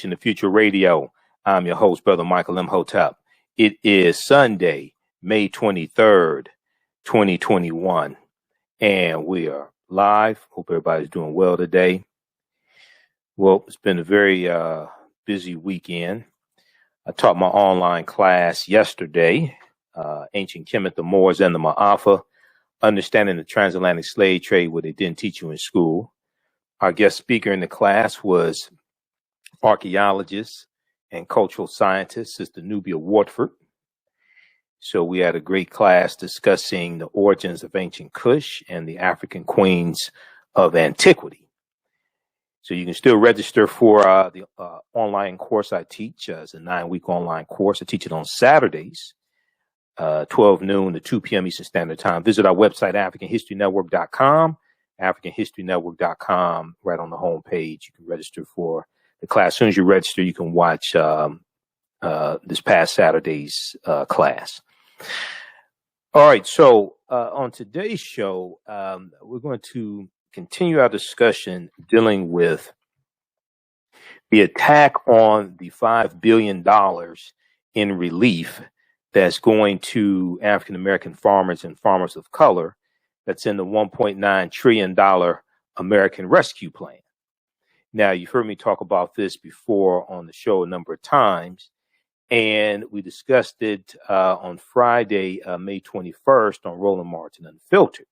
In the Future Radio. I'm your host, Brother Michael Imhotep. It is Sunday, May 23rd, 2021, and we are live. Hope everybody's doing well today. Well, it's been a very busy weekend. I taught my online class yesterday, Ancient Kemet, the Moors, and the Maafa, Understanding the Transatlantic Slave Trade, what they didn't teach you in school. Our guest speaker in the class was archaeologist and cultural scientist, Sista Nubia Wardford. So we had a great class discussing the origins of ancient Kush and the African queens of Antiquity. So you can still register for the online course I teach. It's a 9-week online course. I teach it on Saturdays, 12 noon to 2 p.m. Eastern Standard Time. Visit our website, AfricanHistoryNetwork.com, AfricanHistoryNetwork.com. Right on the home page, you can register for the class. As soon as you register, you can watch this past Saturday's class. All right, so on today's show, we're going to continue our discussion dealing with the attack on the $5 billion in relief that's going to African-American farmers and farmers of color that's in the $1.9 trillion American Rescue Plan. Now, you've heard me talk about this before on the show a number of times, and we discussed it on Friday, May 21st on Roland Martin Unfiltered.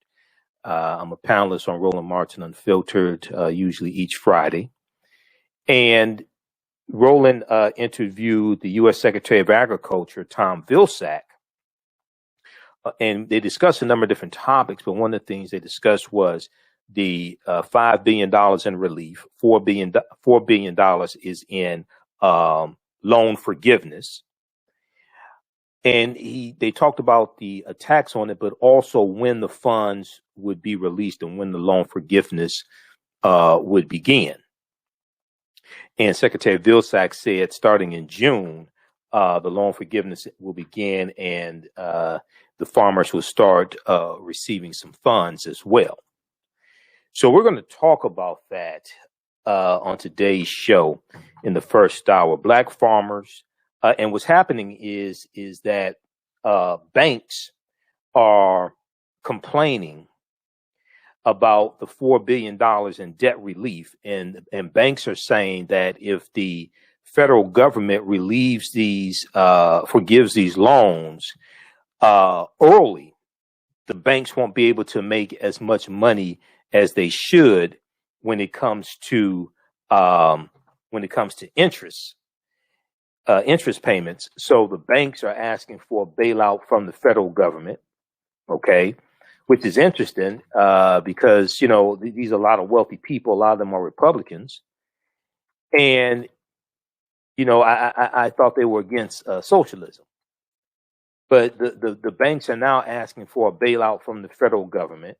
I'm a panelist on Roland Martin Unfiltered, usually each Friday. And Roland interviewed the U.S. Secretary of Agriculture, Tom Vilsack, and they discussed a number of different topics, but one of the things they discussed was the $5 billion in relief. $4 billion is in loan forgiveness. And they talked about the attacks on it, but also when the funds would be released and when the loan forgiveness would begin. And Secretary Vilsack said starting in June, the loan forgiveness will begin and the farmers will start receiving some funds as well. So we're going to talk about that on today's show in the first hour. Black farmers, and what's happening is that banks are complaining about the $4 billion in debt relief, and banks are saying that if the federal government relieves these, forgives these loans early, the banks won't be able to make as much money as they should when it comes to interest payments. So the banks are asking for a bailout from the federal government, okay, which is interesting because, you know, these are a lot of wealthy people. A lot of them are Republicans. And, you know, I thought they were against socialism. But the banks are now asking for a bailout from the federal government.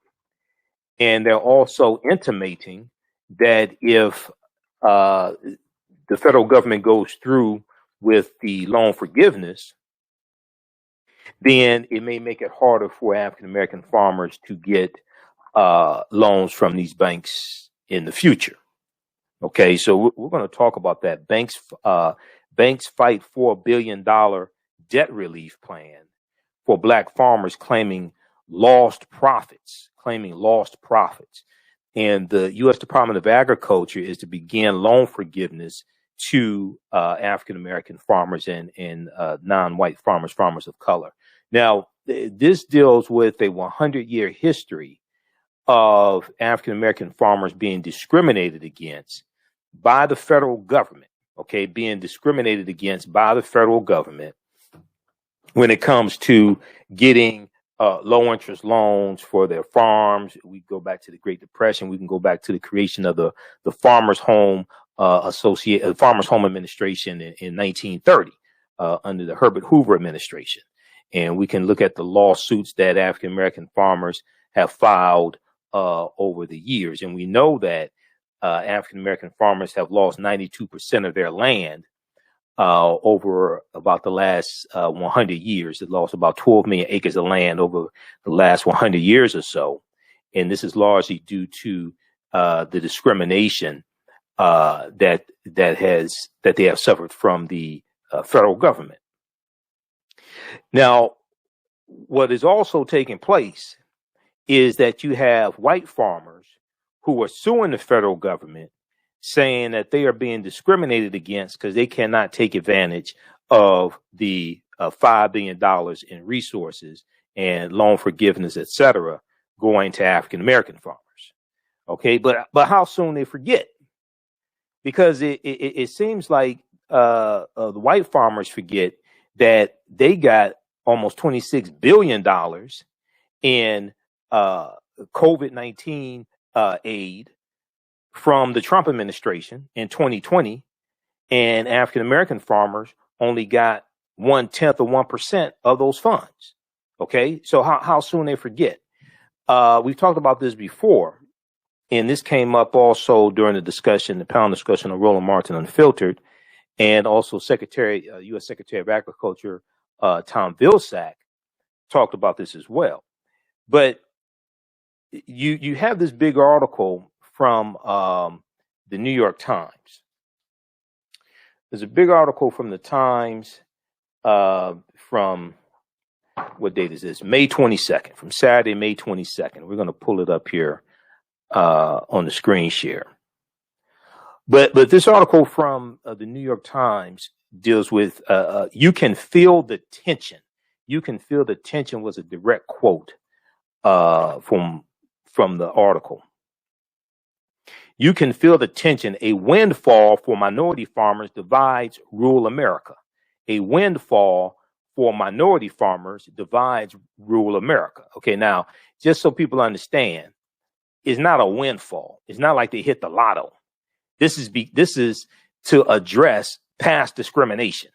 And they're also intimating that if the federal government goes through with the loan forgiveness, then it may make it harder for African-American farmers to get loans from these banks in the future. Okay, so we're going to talk about that. Banks fight $4 billion debt relief plan for Black farmers claiming lost profits. And the U.S. Department of Agriculture is to begin loan forgiveness to African-American farmers and non-white farmers of color. Now, this deals with a 100-year history of African-American farmers being discriminated against by the federal government, okay, being discriminated against by the federal government when it comes to getting low interest loans for their farms. We go back to the Great Depression. We can go back to the creation of the Farmers Home Farmers Home Administration in 1930 under the Herbert Hoover administration. And we can look at the lawsuits that African American farmers have filed over the years. And we know that African American farmers have lost 92% of their land over about the last 100 years. It lost about 12 million acres of land over the last 100 years or so. And this is largely due to the discrimination that they have suffered from the federal government. Now, what is also taking place is that you have white farmers who are suing the federal government, saying that they are being discriminated against because they cannot take advantage of the $5 billion in resources and loan forgiveness, etc., going to African American farmers. Okay, but how soon they forget? Because it seems like the white farmers forget that they got almost $26 billion in COVID-19 aid from the Trump administration in 2020, and African American farmers only got 1/10 of 1% of those funds. Okay, so how soon they forget? We've talked about this before, and this came up also during the panel discussion of Roland Martin Unfiltered, and also U.S. Secretary of Agriculture Tom Vilsack talked about this as well. But you have this big article from the New York Times. There's a big article from the Times from, what date is this? May 22nd, from Saturday, May 22nd. We're going to pull it up here on the screen share. But this article from the New York Times deals with you can feel the tension. You can feel the tension was a direct quote from the article. You can feel the tension. A windfall for minority farmers divides rural America. A windfall for minority farmers divides rural America. Okay, now, just so people understand, it's not a windfall. It's not like they hit the lotto. This is to address past discrimination.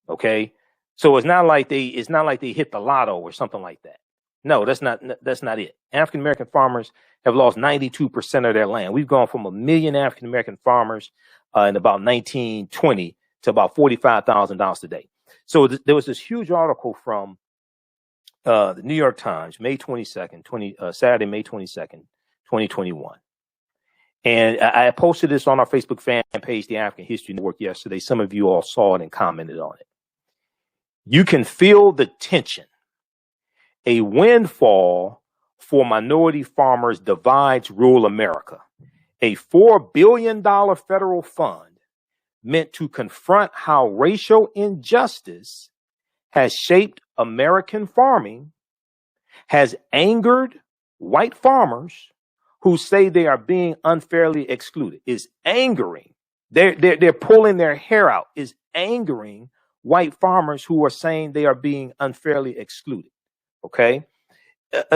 Okay, so it's not like they hit the lotto or something like that. No, that's not it. African American farmers have lost 92% of their land. We've gone from 1 million African American farmers in about 1920 to about $45,000 today. So there was this huge article from the New York Times, May 22nd, Saturday, May 22nd, 2021. And I posted this on our Facebook fan page, the African History Network, yesterday. Some of you all saw it and commented on it. You can feel the tension. A windfall for minority farmers divides rural America. A $4 billion federal fund meant to confront how racial injustice has shaped American farming has angered white farmers who say they are being unfairly excluded. Is angering. They're pulling their hair out. Is angering white farmers who are saying they are being unfairly excluded. Okay.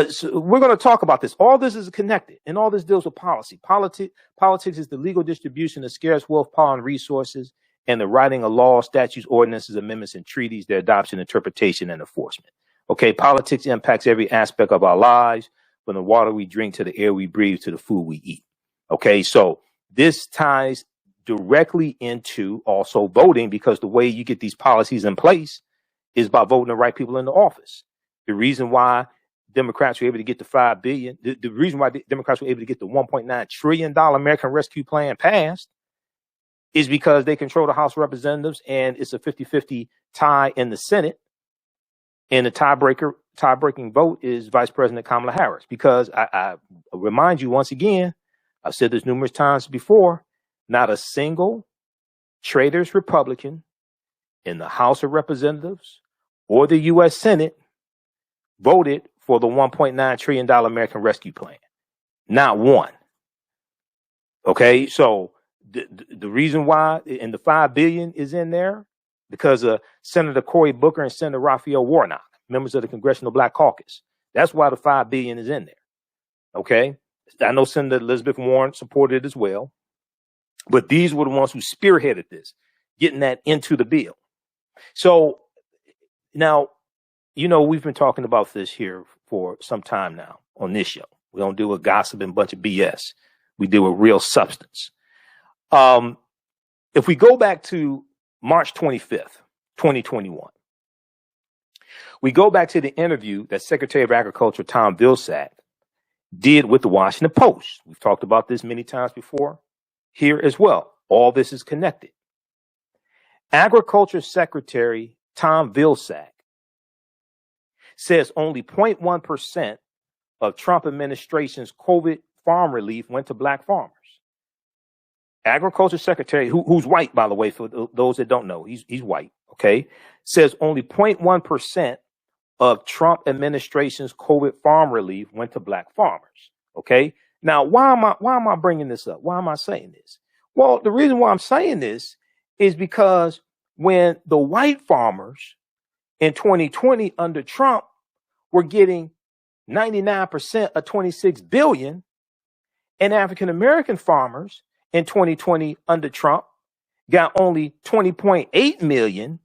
So we're going to talk about this. All this is connected, and all this deals with policy. Politics is the legal distribution of scarce wealth, power, and resources, and the writing of laws, statutes, ordinances, amendments, and treaties, their adoption, interpretation, and enforcement. Okay, politics impacts every aspect of our lives, from the water we drink to the air we breathe to the food we eat. Okay, so this ties directly into also voting, because the way you get these policies in place is by voting the right people into office. The reason why Democrats were able to get the $5 billion, the reason why Democrats were able to get the $1.9 trillion American Rescue Plan passed is because they control the House of Representatives, and it's a 50-50 tie in the Senate. And the tie-breaking vote is Vice President Kamala Harris. Because I remind you once again, I've said this numerous times before, not a single traitorous Republican in the House of Representatives or the U.S. Senate voted for the $1.9 trillion American Rescue Plan. Not one. Okay, so the reason why, and the $5 billion is in there, because of Senator Cory Booker and Senator Raphael Warnock, members of the Congressional Black Caucus. That's why the $5 billion is in there. Okay, I know Senator Elizabeth Warren supported it as well, but these were the ones who spearheaded this, getting that into the bill. So now, you know, we've been talking about this here for some time now on this show. We don't deal with gossip and a bunch of BS. We deal with real substance. If we go back to March 25th, 2021, we go back to the interview that Secretary of Agriculture Tom Vilsack did with the Washington Post. We've talked about this many times before. here as well. All this is connected. Agriculture Secretary Tom Vilsack says only 0.1% of Trump administration's COVID farm relief went to black farmers. Agriculture Secretary, who's white, by the way, for those that don't know, he's white, okay, says only 0.1% of Trump administration's COVID farm relief went to black farmers, okay? Now, why am I bringing this up? Why am I saying this? Well, the reason why I'm saying this is because when the white farmers in 2020 under Trump were getting 99% of 26 billion, and African-American farmers in 2020 under Trump got only 20.8 million,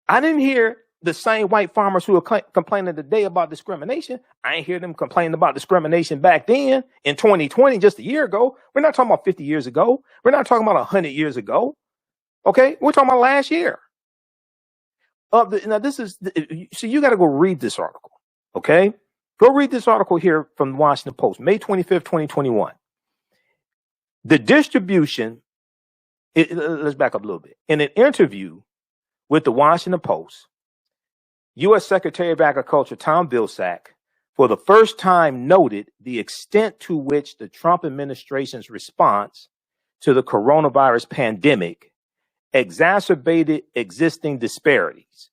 I didn't hear the same white farmers who are complaining today about discrimination. I ain't hear them complaining about discrimination back then in 2020, just a year ago. We're not talking about 50 years ago. We're not talking about 100 years ago. Okay, we're talking about last year. Now this is, so you got to go read this article. Okay, go read this article here from the Washington Post, May 25th, 2021. The distribution, let's back up a little bit. In an interview with the Washington Post, U.S. Secretary of Agriculture Tom Vilsack, for the first time, noted the extent to which the Trump administration's response to the coronavirus pandemic exacerbated existing disparities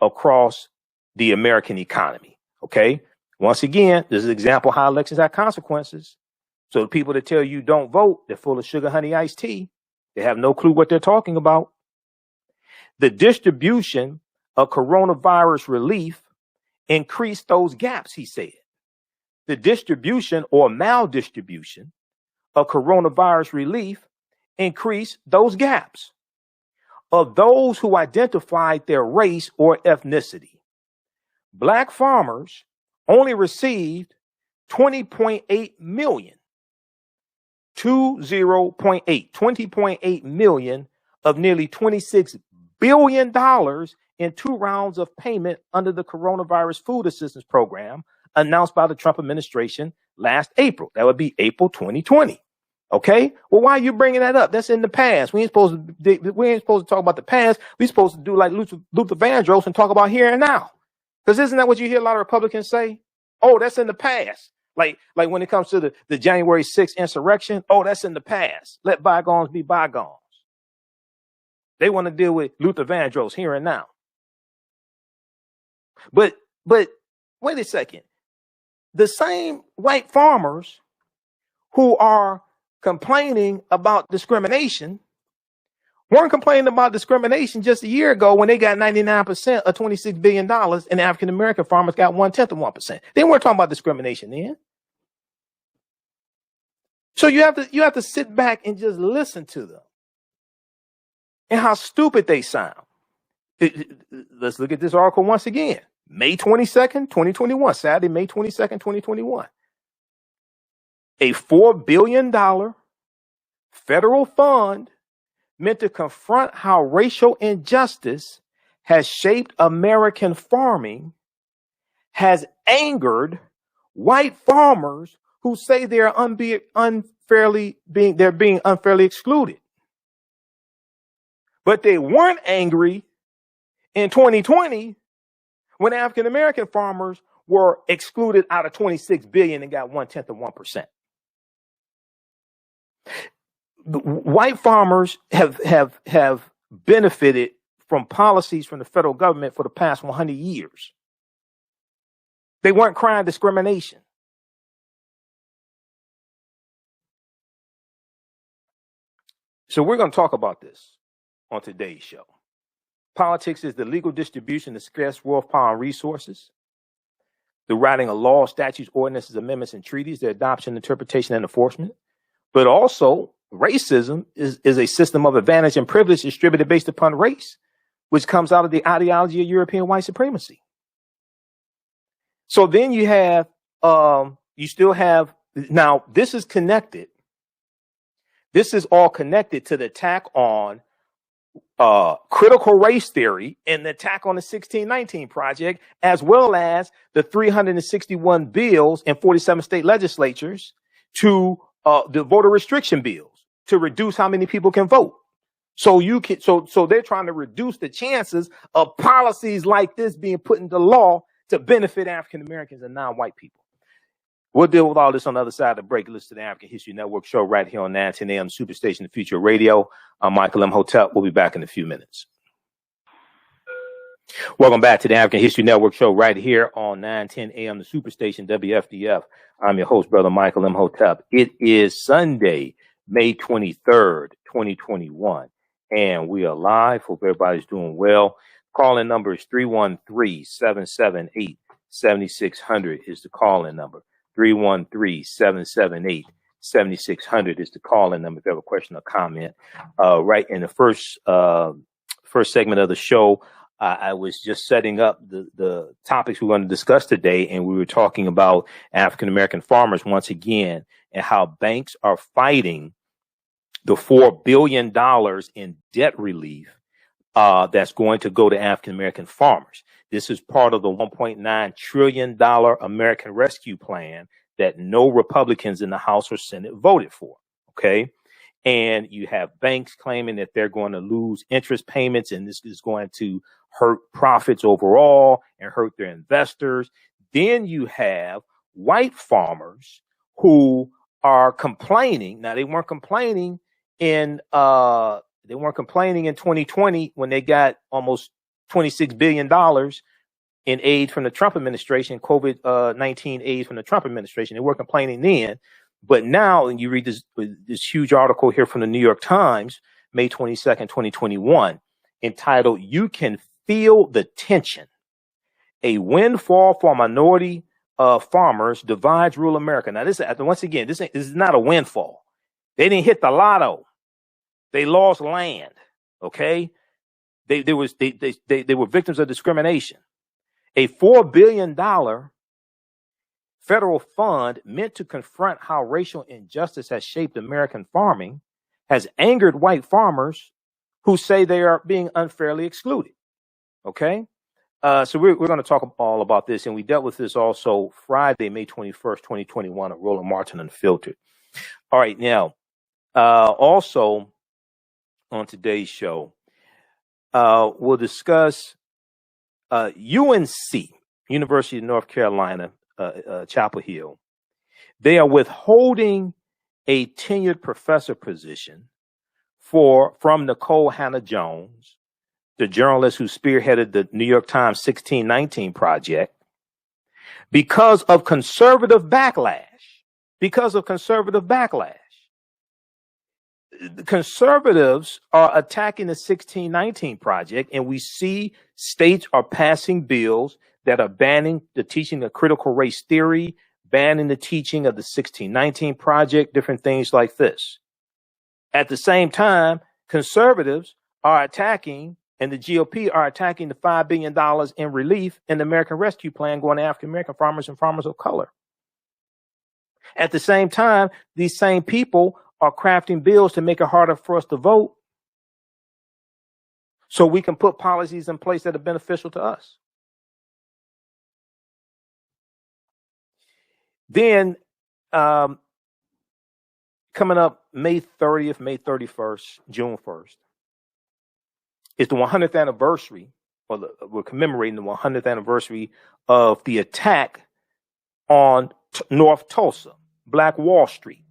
across the American economy. Okay. Once again, this is an example of how elections have consequences. So the people that tell you don't vote, they're full of sugar, honey, iced tea. They have no clue what they're talking about. The distribution of coronavirus relief increased those gaps, he said. The distribution or maldistribution of coronavirus relief increased those gaps. Of those who identified their race or ethnicity, black farmers only received 20.8 million, 20.8 million of nearly $26 billion in 2 rounds of payment under the coronavirus food assistance program announced by the Trump administration last April. That would be April 2020. Okay. Well, why are you bringing that up? That's in the past. We ain't supposed to talk about the past. We're supposed to do like Luther Vandross and talk about here and now. Because isn't that what you hear a lot of Republicans say? Oh, that's in the past. Like when it comes to the January 6th insurrection. Oh, that's in the past. Let bygones be bygones. They want to deal with Luther Vandross here and now. But wait a second. The same white farmers who are complaining about discrimination weren't complaining about discrimination just a year ago when they got 99% of $26 billion and the African-American farmers got 1/10 of 1%. They weren't talking about discrimination then. So you have to sit back and just listen to them and how stupid they sound. Let's look at this article once again. May 22nd, 2021, Saturday, May 22nd, 2021. A $4 billion federal fund meant to confront how racial injustice has shaped American farming has angered white farmers who say they're being unfairly excluded. But they weren't angry in 2020 when African American farmers were excluded out of 26 billion and got 1/10 of 1%. White farmers have benefited from policies from the federal government for the past 100 years. They weren't crying discrimination. So we're going to talk about this on today's show. Politics is the legal distribution of scarce wealth, power, and resources. The writing of laws, statutes, ordinances, amendments, and treaties, their adoption, interpretation, and enforcement. But also, racism is a system of advantage and privilege distributed based upon race, which comes out of the ideology of European white supremacy. So then you have, now this is connected. This is all connected to the attack on critical race theory and the attack on the 1619 Project, as well as the 361 bills in 47 state legislatures to the voter restriction bills to reduce how many people can vote. So they're trying to reduce the chances of policies like this being put into law to benefit African Americans and non-white people. We'll deal with all this on the other side of the break. Listen to the African History Network show right here on 910 AM Superstation, the Future Radio. I'm Michael Imhotep. We'll be back in a few minutes. Welcome back to the African History Network show right here on 910 AM, the Superstation, WFDF. I'm your host, Brother Michael Imhotep. It is Sunday, May 23rd, 2021, and we are live. Hope everybody's doing well. Call-in number is 313-778-7600 is the call-in number. 313-778-7600 is the call-in number if you have a question or comment. Right in the first segment of the show, I was just setting up the topics we're going to discuss today, and we were talking about African-American farmers once again and how banks are fighting the $4 billion in debt relief that's going to go to African-American farmers. This is part of the $1.9 trillion American Rescue Plan that no Republicans in the House or Senate voted for. Okay. And you have banks claiming that they're going to lose interest payments, and this is going to hurt profits overall and hurt their investors. Then you have white farmers who are complaining. Now, they weren't complaining in 2020 when they got almost $26 billion in aid from the Trump administration, COVID-19 aid from the Trump administration. They were complaining then. But now, and you read this huge article here from the New York Times, May 22nd, 2021, entitled, "You Can Feel the Tension. A Windfall for Minority Farmers Divides Rural America." Now, once again, this is not a windfall. They didn't hit the lotto. They lost land. Okay. They were victims of discrimination. A $4 billion federal fund meant to confront how racial injustice has shaped American farming has angered white farmers who say they are being unfairly excluded. Okay. So we're going to talk all about this, and we dealt with this also Friday, May 21st, 2021 at Roland Martin Unfiltered. All right. Now, also on today's show, we'll discuss UNC, University of North Carolina, Chapel Hill. They are withholding a tenured professor position from Nikole Hannah-Jones, the journalist who spearheaded the New York Times 1619 project, because of conservative backlash. The conservatives are attacking the 1619 project, and we see states are passing bills that are banning the teaching of critical race theory, banning the teaching of the 1619 project, different things like this. At the same time, conservatives are attacking, and the GOP are attacking the $5 billion in relief in the American Rescue Plan going to African-American farmers and farmers of color. At the same time, these same people are crafting bills to make it harder for us to vote so we can put policies in place that are beneficial to us. Then coming up May 30th, May 31st, June 1st, is the 100th anniversary, we're commemorating the 100th anniversary of the attack on North Tulsa, Black Wall Street,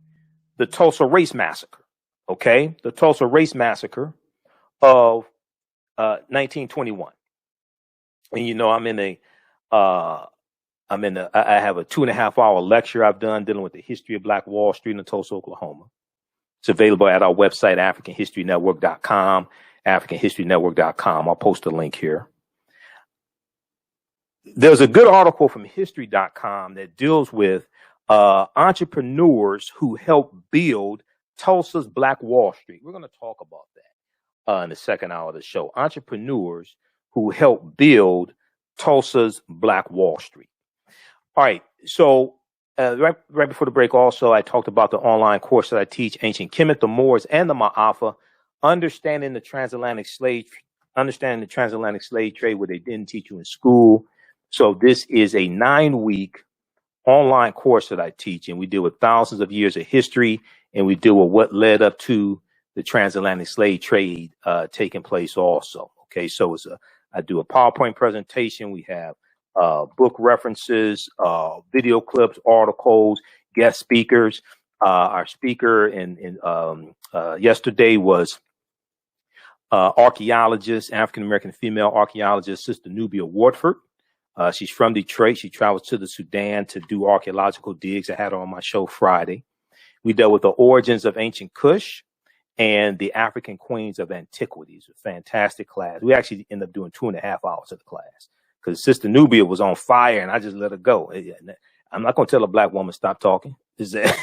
the Tulsa Race Massacre, okay? The Tulsa Race Massacre of 1921. And, you know, I have a 2.5-hour lecture I've done dealing with the history of Black Wall Street in Tulsa, Oklahoma. It's available at our website, AfricanHistoryNetwork.com, AfricanHistoryNetwork.com. I'll post a link here. There's a good article from History.com that deals with entrepreneurs who helped build Tulsa's Black Wall Street. We're going to talk about that in the second hour of the show. Entrepreneurs who helped build Tulsa's Black Wall Street. All right. So right before the break, also, I talked about the online course that I teach, Ancient Kemet, the Moors, and the Maafa, understanding the transatlantic slave trade, where they didn't teach you in school. So this is a 9-week online course that I teach, and we deal with thousands of years of history, and we deal with what led up to the transatlantic slave trade taking place also. Okay, so I do a PowerPoint presentation. We have book references, video clips, articles, guest speakers. Our speaker in yesterday was archaeologist, African-American female archaeologist, Sista Nubia Wardford. She's from Detroit. She travels to the Sudan to do archaeological digs. I had her on my show Friday. We dealt with the origins of ancient Kush and the African queens of Antiquity. It's a fantastic class. We actually ended up doing 2.5 hours of the class because Sista Nubia was on fire and I just let her go. I'm not going to tell a black woman stop talking. Is that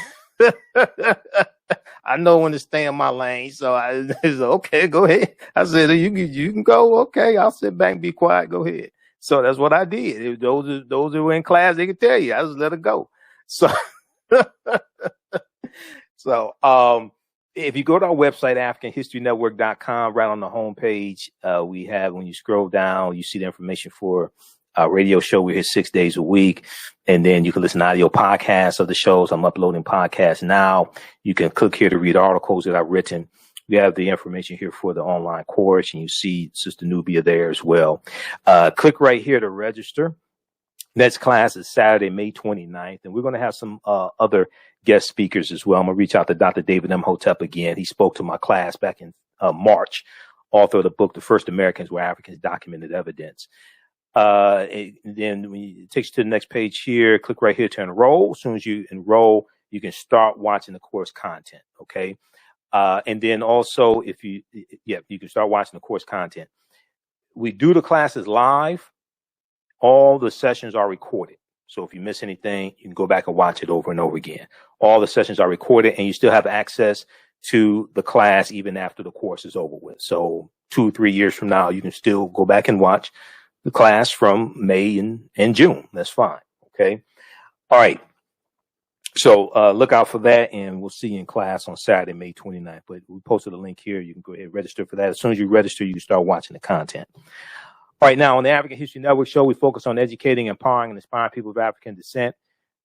I know when to stay in my lane, so I said, okay, go ahead. I said, you can go. Okay, I'll sit back and be quiet. Go ahead. So that's what I did. Those who were in class, they could tell you. I just let her go. So, if you go to our website, AfricanHistoryNetwork.com, right on the homepage, we have, when you scroll down, you see the information for our radio show. We're here 6 days a week. And then you can listen to audio podcasts of the shows. I'm uploading podcasts now. You can click here to read articles that I've written. We have the information here for the online course, and you see Sista Nubia there as well. Click right here to register. Next class is Saturday, May 29th, and we're going to have some other guest speakers as well. I'm going to reach out to Dr. David Imhotep again. He spoke to my class back in March, author of the book, The First Americans Were Africans, Documented Evidence. Then when it takes you to the next page here, click right here to enroll. As soon as you enroll, you can start watching the course content, okay? And then also, you can start watching the course content. We do the classes live. All the sessions are recorded. So if you miss anything, you can go back and watch it over and over again. All the sessions are recorded, and you still have access to the class even after the course is over with. So 2 or 3 years from now, you can still go back and watch the class from May and June. That's fine. Okay. All right. So look out for that, and we'll see you in class on Saturday, May 29th. But we posted a link here. You can go ahead and register for that. As soon as you register, you can start watching the content. All right, now on the African History Network show, we focus on educating, empowering, and inspiring people of African descent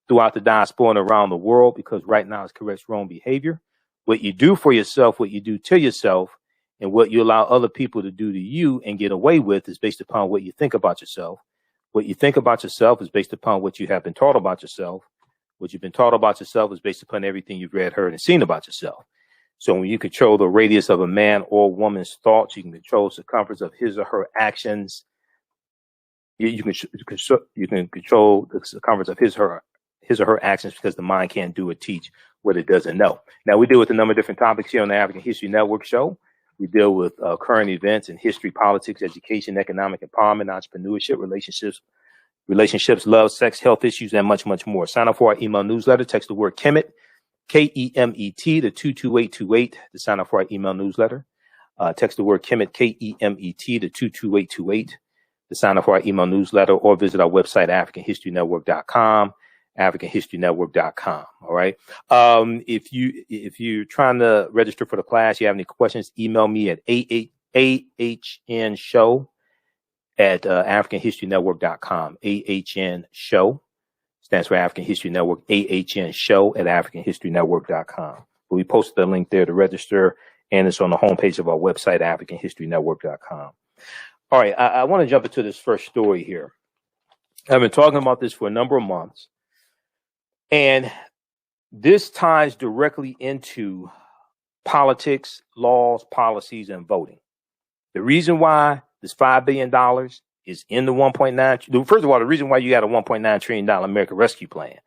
throughout the diaspora and around the world, because right now it's corrects wrong behavior. What you do for yourself, what you do to yourself, and what you allow other people to do to you and get away with is based upon what you think about yourself. What you think about yourself is based upon what you have been taught about yourself. What you've been taught about yourself is based upon everything you've read, heard, and seen about yourself. So when you control the radius of a man or woman's thoughts, you can control the circumference of his or her actions. You can control the circumference of his or her actions, because the mind can't do or teach what it doesn't know. Now, we deal with a number of different topics here on the African History Network show. We deal with current events in history, politics, education, economic empowerment, entrepreneurship, relationships, love, sex, health issues, and much, much more. Sign up for our email newsletter. Text the word Kemet, Kemet, to 22828 to sign up for our email newsletter. Text the word Kemet, Kemet, to 22828 to sign up for our email newsletter, or visit our website, AfricanHistoryNetwork.com, AfricanHistoryNetwork.com. All right. If you're trying to register for the class, you have any questions, email me at TheAHNShow at AfricanHistoryNetwork.com. TheAHNShow stands for African History Network. TheAHNShow at AfricanHistoryNetwork.com. But we posted the link there to register, and it's on the homepage of our website, AfricanHistoryNetwork.com. All right, I want to jump into this first story here. I've been talking about this for a number of months, and this ties directly into politics, laws, policies, and voting. The reason why this $5 billion is in the 1.9, first of all, the reason why you got a $1.9 trillion American Rescue Plan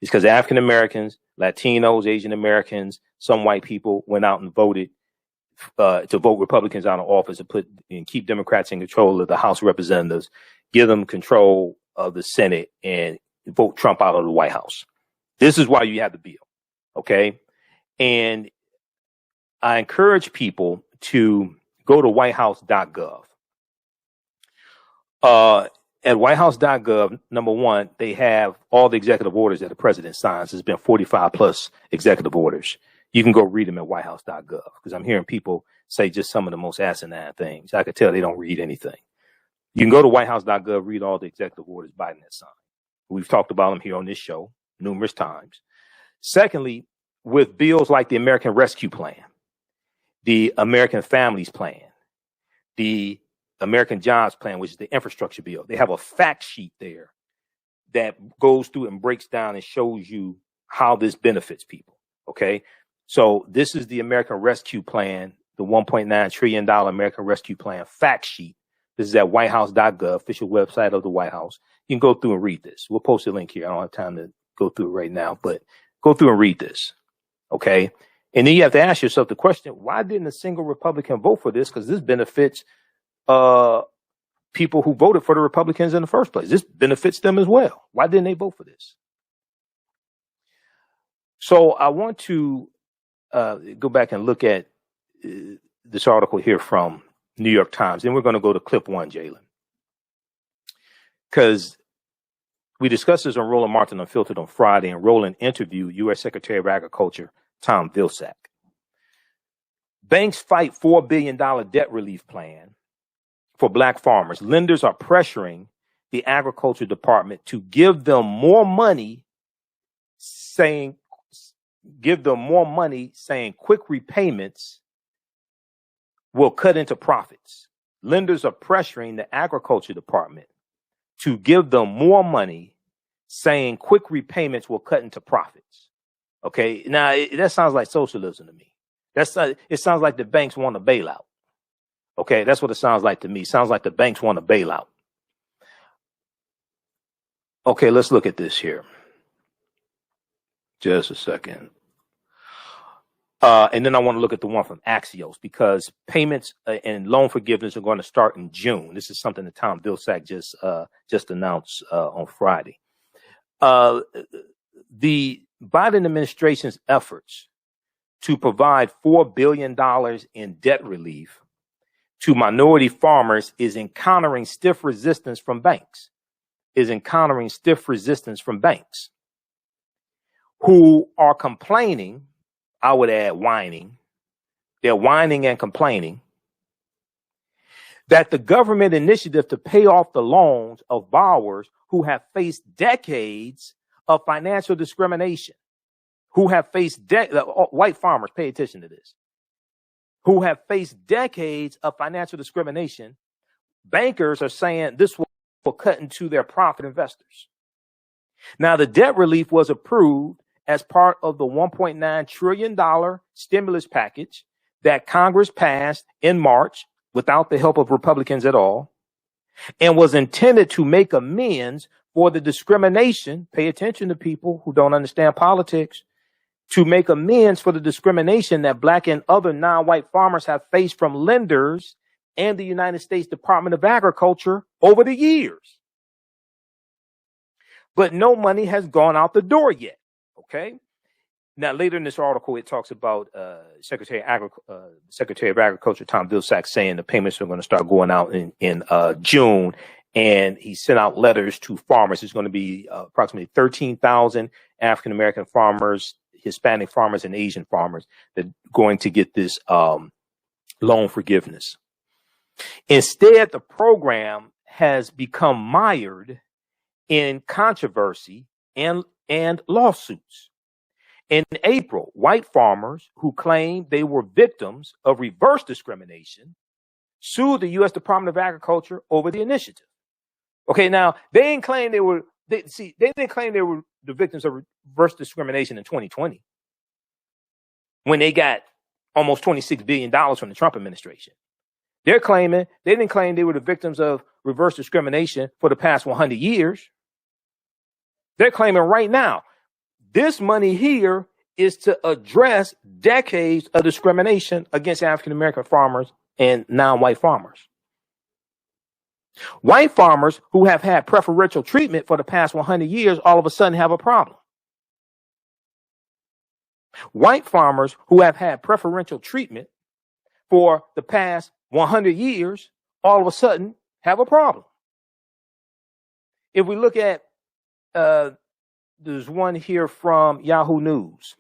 is because African Americans, Latinos, Asian Americans, some white people went out and voted to vote Republicans out of office and keep Democrats in control of the House of Representatives, give them control of the Senate, and vote Trump out of the White House. This is why you have the bill. Okay. And I encourage people to go to whitehouse.gov. At whitehouse.gov, number one, they have all the executive orders that the president signs. There's been 45 plus executive orders. You can go read them at whitehouse.gov, because I'm hearing people say just some of the most asinine things. I could tell they don't read anything. You can go to whitehouse.gov, read all the executive orders Biden has signed. We've talked about them here on this show. numerous times. Secondly, with bills like the American Rescue Plan, the American Families Plan, the American Jobs Plan, which is the infrastructure bill, they have a fact sheet there that goes through and breaks down and shows you how this benefits people. Okay. So this is the American Rescue Plan, the $1.9 trillion American Rescue Plan fact sheet. This is at whitehouse.gov, official website of the White House. You can go through and read this. We'll post a link here. I don't have time to go through it right now, but go through and read this. Okay. And then you have to ask yourself the question, why didn't a single Republican vote for this? Because this benefits people who voted for the Republicans in the first place. This benefits them as well. Why didn't they vote for this? So I want to go back and look at this article here from New York Times. Then we're going to go to clip one, Jalen, because we discussed this on Roland Martin Unfiltered on Friday, and Roland interviewed U.S. Secretary of Agriculture Tom Vilsack. Banks fight $4 billion debt relief plan for black farmers. Lenders are pressuring the Agriculture Department to give them more money, saying quick repayments will cut into profits. Lenders are pressuring the Agriculture Department to give them more money, saying quick repayments will cut into profits. Okay, now that sounds like socialism to me. It sounds like the banks want a bailout. Okay, that's what it sounds like to me. It sounds like the banks want a bailout. Okay, let's look at this here. Just a second. And then I want to look at the one from Axios, because payments and loan forgiveness are going to start in June. This is something that Tom Vilsack just announced on Friday. The Biden administration's efforts to provide $4 billion in debt relief to minority farmers is encountering stiff resistance from banks. Who are complaining, I would add whining. They're whining and complaining that the government initiative to pay off the loans of borrowers who have faced decades of financial discrimination, white farmers, pay attention to this, who have faced decades of financial discrimination, bankers are saying this will cut into their profit investors. Now, the debt relief was approved as part of the $1.9 trillion stimulus package that Congress passed in March without the help of Republicans at all, and was intended to make amends for the discrimination. Pay attention to people who don't understand politics. To make amends for the discrimination that black and other non-white farmers have faced from lenders and the United States Department of Agriculture over the years. But no money has gone out the door yet. Okay. Now, later in this article, it talks about Secretary of Agriculture Tom Vilsack saying the payments are going to start going out in June. And he sent out letters to farmers. It's going to be approximately 13,000 African-American farmers, Hispanic farmers, and Asian farmers that are going to get this loan forgiveness. Instead, the program has become mired in controversy and lawsuits. In April, white farmers who claimed they were victims of reverse discrimination sued the U.S. Department of Agriculture over the initiative. Okay, now they didn't claim they were the victims of reverse discrimination in 2020 when they got almost $26 billion from the Trump administration. They didn't claim they were the victims of reverse discrimination for the past 100 years. They're claiming right now, this money here is to address decades of discrimination against African-American farmers and non-white farmers. White farmers who have had preferential treatment for the past 100 years all of a sudden have a problem. White farmers who have had preferential treatment for the past 100 years all of a sudden have a problem. If we look at there's one here from Yahoo News.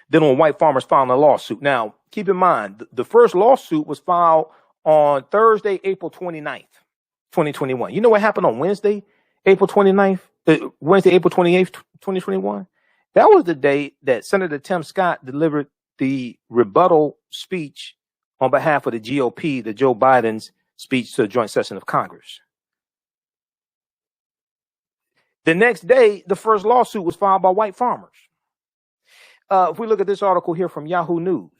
Then on white farmers filing a lawsuit. Now, keep in mind, the first lawsuit was filed on Thursday, April 29th, 2021. You know what happened on Wednesday, April 29th, Wednesday, April 28th, 2021. That was the day that Senator Tim Scott delivered the rebuttal speech on behalf of the GOP, the Joe Biden's speech to the joint session of Congress. The next day, the first lawsuit was filed by white farmers. If we look at this article here from Yahoo News,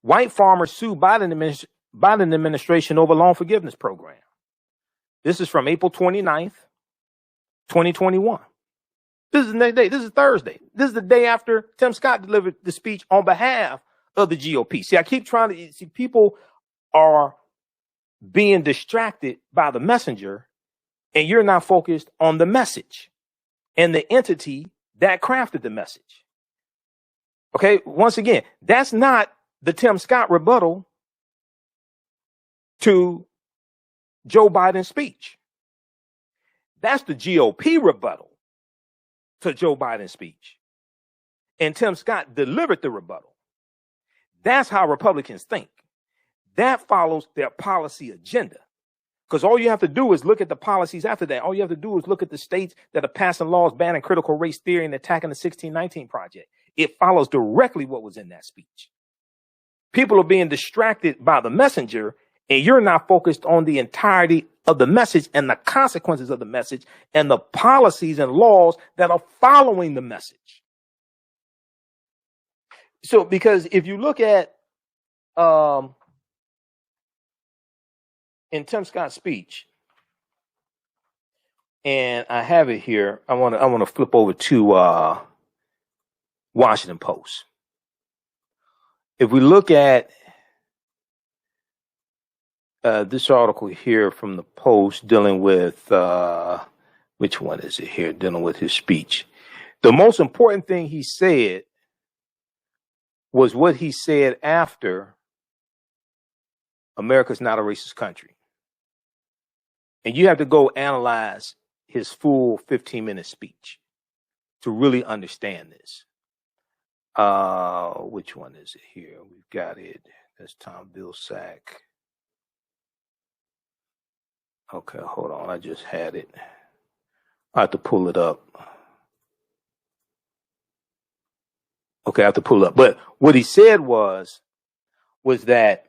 white farmers sue Biden administration over loan forgiveness program. This is from April 29th, 2021. This is the next day. This is Thursday. This is the day after Tim Scott delivered the speech on behalf of the GOP. See, I keep trying to see people are being distracted by the messenger, and you're not focused on the message and the entity that crafted the message. Okay, once again, that's not the Tim Scott rebuttal to Joe Biden's speech. That's the GOP rebuttal to Joe Biden's speech. And Tim Scott delivered the rebuttal. That's how Republicans think. That follows their policy agenda. Because all you have to do is look at the policies after that. All you have to do is look at the states that are passing laws banning critical race theory and attacking the 1619 Project. It follows directly what was in that speech. People are being distracted by the messenger, and you're not focused on the entirety of the message and the consequences of the message and the policies and laws that are following the message. So, because if you look at in Tim Scott's speech, and I have it here, I want to flip over to Washington Post. If we look at this article here from the Post dealing with, which one is it here, dealing with his speech. The most important thing he said was what he said after America's not a racist country. And you have to go analyze his full 15-minute speech to really understand this. Which one is it here? We've got it. That's Tom Vilsack. Okay, hold on. I just had it. I have to pull it up. Okay, I have to pull it up. But what he said was that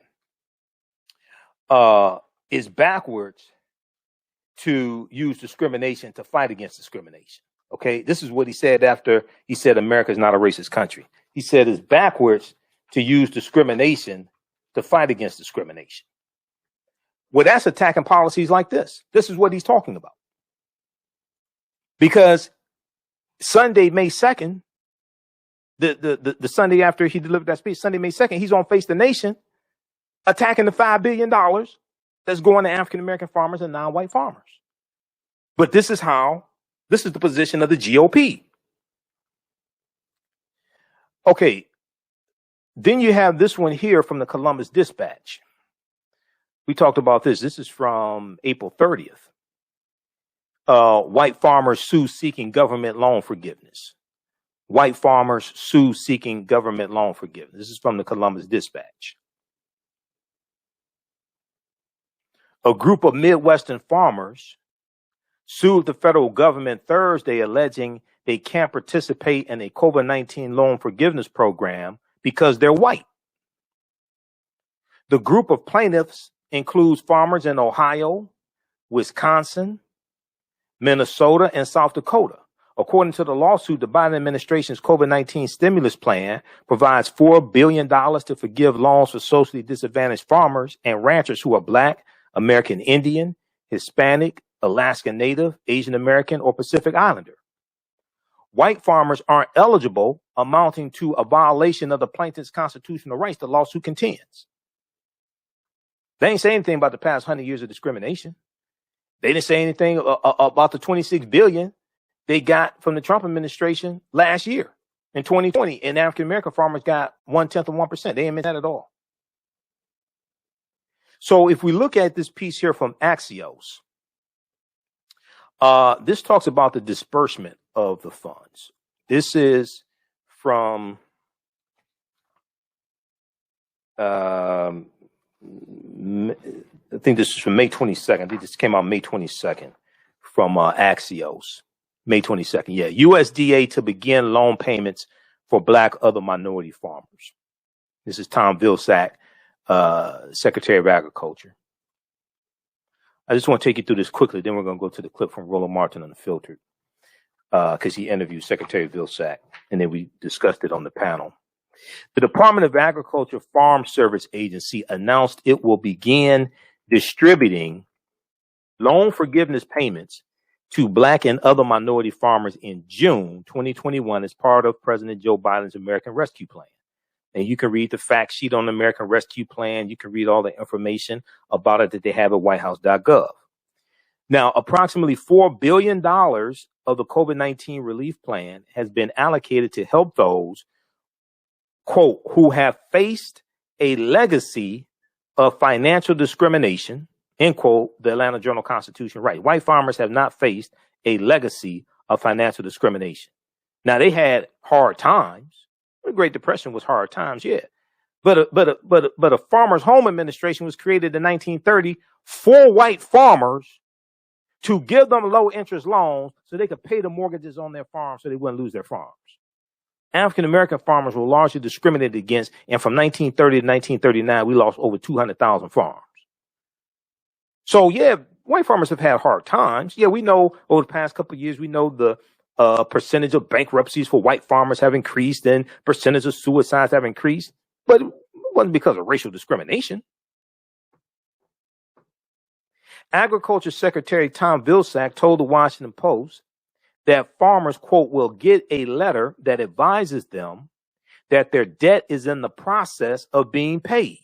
it's backwards to use discrimination to fight against discrimination. Okay, this is what he said after he said America is not a racist country. He said it's backwards to use discrimination to fight against discrimination. Well, that's attacking policies like this. This is what he's talking about. Because Sunday, May 2nd, the Sunday after he delivered that speech, Sunday, May 2nd, he's on Face the Nation attacking the $5 billion that's going to African-American farmers and non-white farmers. But this is the position of the GOP. Okay. Then you have this one here from the Columbus Dispatch. We talked about this. This is from April 30th. White farmers sue seeking government loan forgiveness. White farmers sue seeking government loan forgiveness. This is from the Columbus Dispatch. A group of Midwestern farmers sued the federal government Thursday, alleging they can't participate in a COVID-19 loan forgiveness program because they're white. The group of plaintiffs includes farmers in Ohio, Wisconsin, Minnesota, and South Dakota. According to the lawsuit, the Biden administration's COVID-19 stimulus plan provides $4 billion to forgive loans for socially disadvantaged farmers and ranchers who are Black, American Indian, Hispanic, Alaska Native, Asian American, or Pacific Islander. White farmers aren't eligible, amounting to a violation of the plaintiff's constitutional rights, the lawsuit contends. They ain't say anything about the past 100 years of discrimination. They didn't say anything about the $26 billion they got from the Trump administration last year in 2020, and African-American farmers got 0.1% of 1%. They ain't meant that at all. So if we look at this piece here from Axios, this talks about the disbursement of the funds. This is from I think this is from May 22nd. I think this came out May 22nd. from Axios, May 22nd. Yeah, USDA to begin loan payments for Black other minority farmers. This is Tom Vilsack, Secretary of Agriculture. I just want to take you through this quickly. Then we're going to go to the clip from Roland Martin Unfiltered, because he interviewed Secretary Vilsack, and then we discussed it on the panel. The Department of Agriculture Farm Service Agency announced it will begin distributing loan forgiveness payments to Black and other minority farmers in June 2021 as part of President Joe Biden's American Rescue Plan. And you can read the fact sheet on the American Rescue Plan. You can read all the information about it that they have at whitehouse.gov. Now, approximately $4 billion of the COVID-19 relief plan has been allocated to help those, quote, who have faced a legacy of financial discrimination, end quote, the Atlanta Journal-Constitution. Right. White farmers have not faced a legacy of financial discrimination. Now, they had hard times. The Great Depression was hard times, yeah. But a Farmers Home Administration was created in 1930 for white farmers to give them low interest loans so they could pay the mortgages on their farms so they wouldn't lose their farms. African American farmers were largely discriminated against, and from 1930 to 1939, we lost over 200,000 farms. So, yeah, white farmers have had hard times. Yeah, we know over the past couple of years, we know the percentage of bankruptcies for white farmers have increased and percentage of suicides have increased, but it wasn't because of racial discrimination. Agriculture Secretary Tom Vilsack told the Washington Post that farmers, quote, will get a letter that advises them that their debt is in the process of being paid.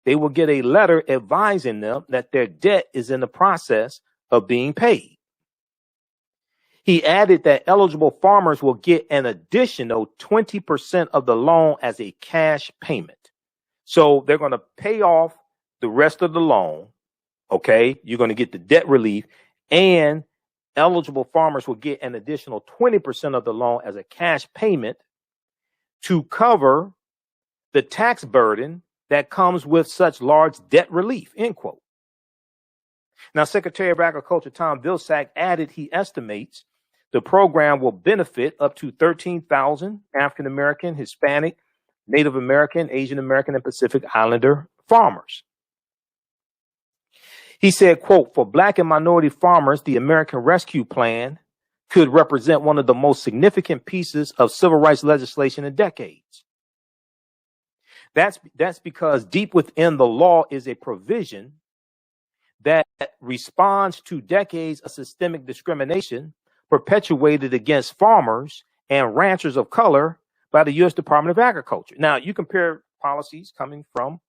They will get a letter advising them that their debt is in the process of being paid. He added that eligible farmers will get an additional 20% of the loan as a cash payment. So they're going to pay off the rest of the loan. Okay, you're going to get the debt relief, and eligible farmers will get an additional 20% of the loan as a cash payment to cover the tax burden that comes with such large debt relief, end quote. Now, Secretary of Agriculture Tom Vilsack added he estimates the program will benefit up to 13,000 African American, Hispanic, Native American, Asian American, and Pacific Islander farmers. He said, quote, for Black and minority farmers, the American Rescue Plan could represent one of the most significant pieces of civil rights legislation in decades. That's because deep within the law is a provision that responds to decades of systemic discrimination perpetuated against farmers and ranchers of color by the U.S. Department of Agriculture. Now, you compare policies coming from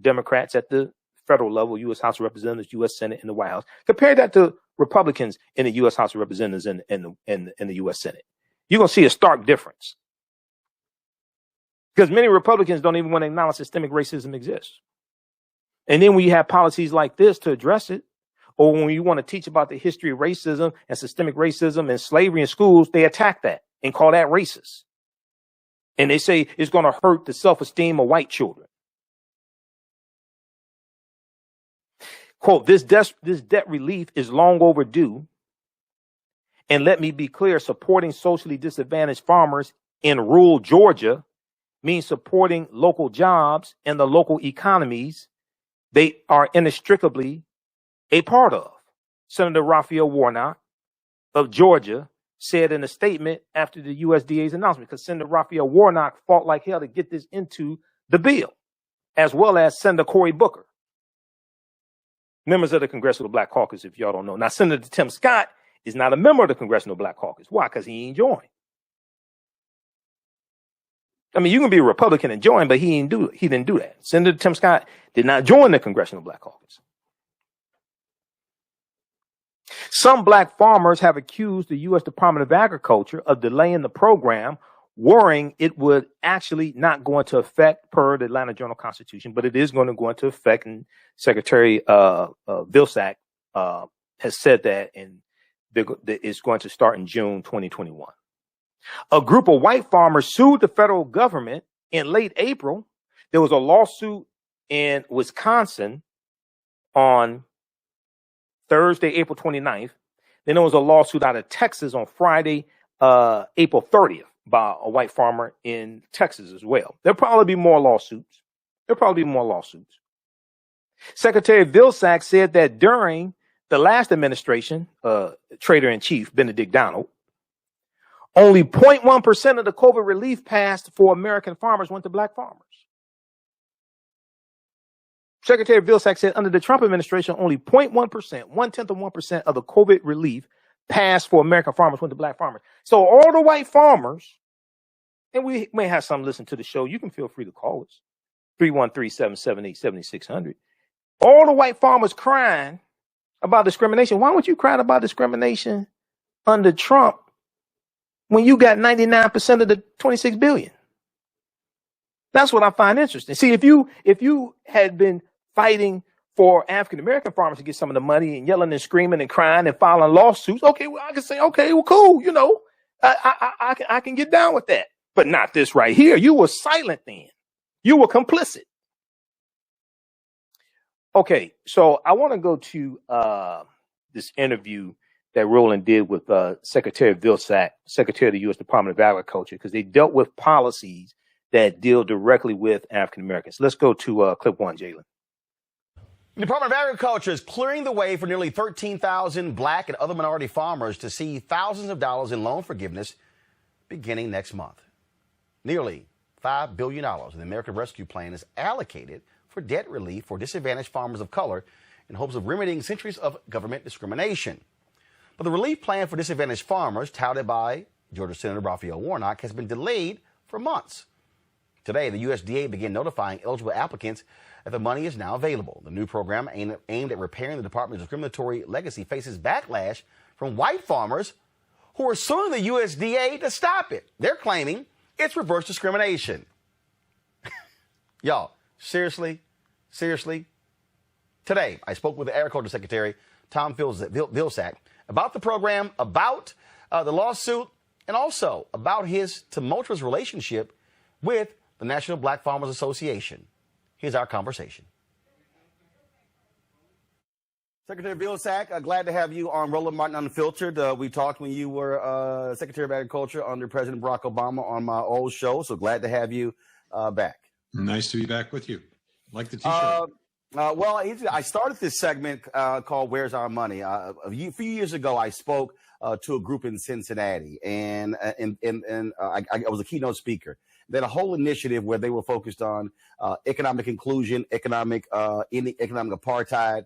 Democrats at the federal level, U.S. House of Representatives, U.S. Senate, and the White House. Compare that to Republicans in the U.S. House of Representatives and the U.S. Senate. You're going to see a stark difference. Because many Republicans don't even want to acknowledge systemic racism exists. And then when you have policies like this to address it, or when you want to teach about the history of racism and systemic racism and slavery in schools, they attack that and call that racist. And they say it's going to hurt the self-esteem of white children. Quote, this debt relief is long overdue. And let me be clear, supporting socially disadvantaged farmers in rural Georgia means supporting local jobs and the local economies they are inextricably a part of. Senator Raphael Warnock of Georgia said in a statement after the USDA's announcement, because Senator Raphael Warnock fought like hell to get this into the bill, as well as Senator Cory Booker, members of the Congressional Black Caucus, if y'all don't know. Now, Senator Tim Scott is not a member of the Congressional Black Caucus. Why? Because he ain't joined. I mean, you can be a Republican and join, but he didn't do that. Senator Tim Scott did not join the Congressional Black Caucus. Some Black farmers have accused the U.S. Department of Agriculture of delaying the program, worrying it would actually not go into effect per the Atlanta Journal-Constitution, but it is going to go into effect. And Secretary Vilsack has said that, and it's going to start in June 2021. A group of white farmers sued the federal government in late April. There was a lawsuit in Wisconsin on Thursday, April 29th, Then there was a lawsuit out of Texas on Friday, April 30th, by a white farmer in Texas as well. There'll probably be more lawsuits. Secretary Vilsack said that during the last administration, Trader-in-Chief Benedict Donald, only 0.1% of the COVID relief passed for American farmers went to black farmers. Secretary Vilsack said under the Trump administration, only 0.1%, 0.1% of the COVID relief passed for American farmers went to black farmers. So all the white farmers, and we may have some listen to the show. You can feel free to call us. 313-778-7600. All the white farmers crying about discrimination. Why would you cry about discrimination under Trump when you got 99% of the 26 billion? That's what I find interesting. See, if you had been fighting for African American farmers to get some of the money and yelling and screaming and crying and filing lawsuits, okay, well, I can say, okay, well, cool, you know, I can get down with that, but not this right here. You were silent then. You were complicit. Okay, so I want to go to this interview that Roland did with Secretary Vilsack, Secretary of the U.S. Department of Agriculture, because they dealt with policies that deal directly with African Americans. Let's go to clip one, Jalen. The Department of Agriculture is clearing the way for nearly 13,000 black and other minority farmers to see thousands of dollars in loan forgiveness beginning next month. Nearly $5 billion in the American Rescue Plan is allocated for debt relief for disadvantaged farmers of color in hopes of remedying centuries of government discrimination. But the relief plan for disadvantaged farmers, touted by Georgia Senator Raphael Warnock, has been delayed for months. Today, the USDA began notifying eligible applicants that the money is now available. The new program, aimed at repairing the department's discriminatory legacy, faces backlash from white farmers who are suing the USDA to stop it. They're claiming it's reverse discrimination. Y'all, seriously? Today, I spoke with the Agriculture Secretary, Tom Vilsack, about the program, about the lawsuit, and also about his tumultuous relationship with the National Black Farmers Association. Here's our conversation. Secretary Vilsack, glad to have you on Roland Martin Unfiltered. We talked when you were Secretary of Agriculture under President Barack Obama on my old show, so glad to have you back. Nice to be back with you. Like the T-shirt. Well, I started this segment called Where's Our Money? A few years ago, I spoke to a group in Cincinnati, and I was a keynote speaker. They had a whole initiative where they were focused on economic inclusion, economic apartheid,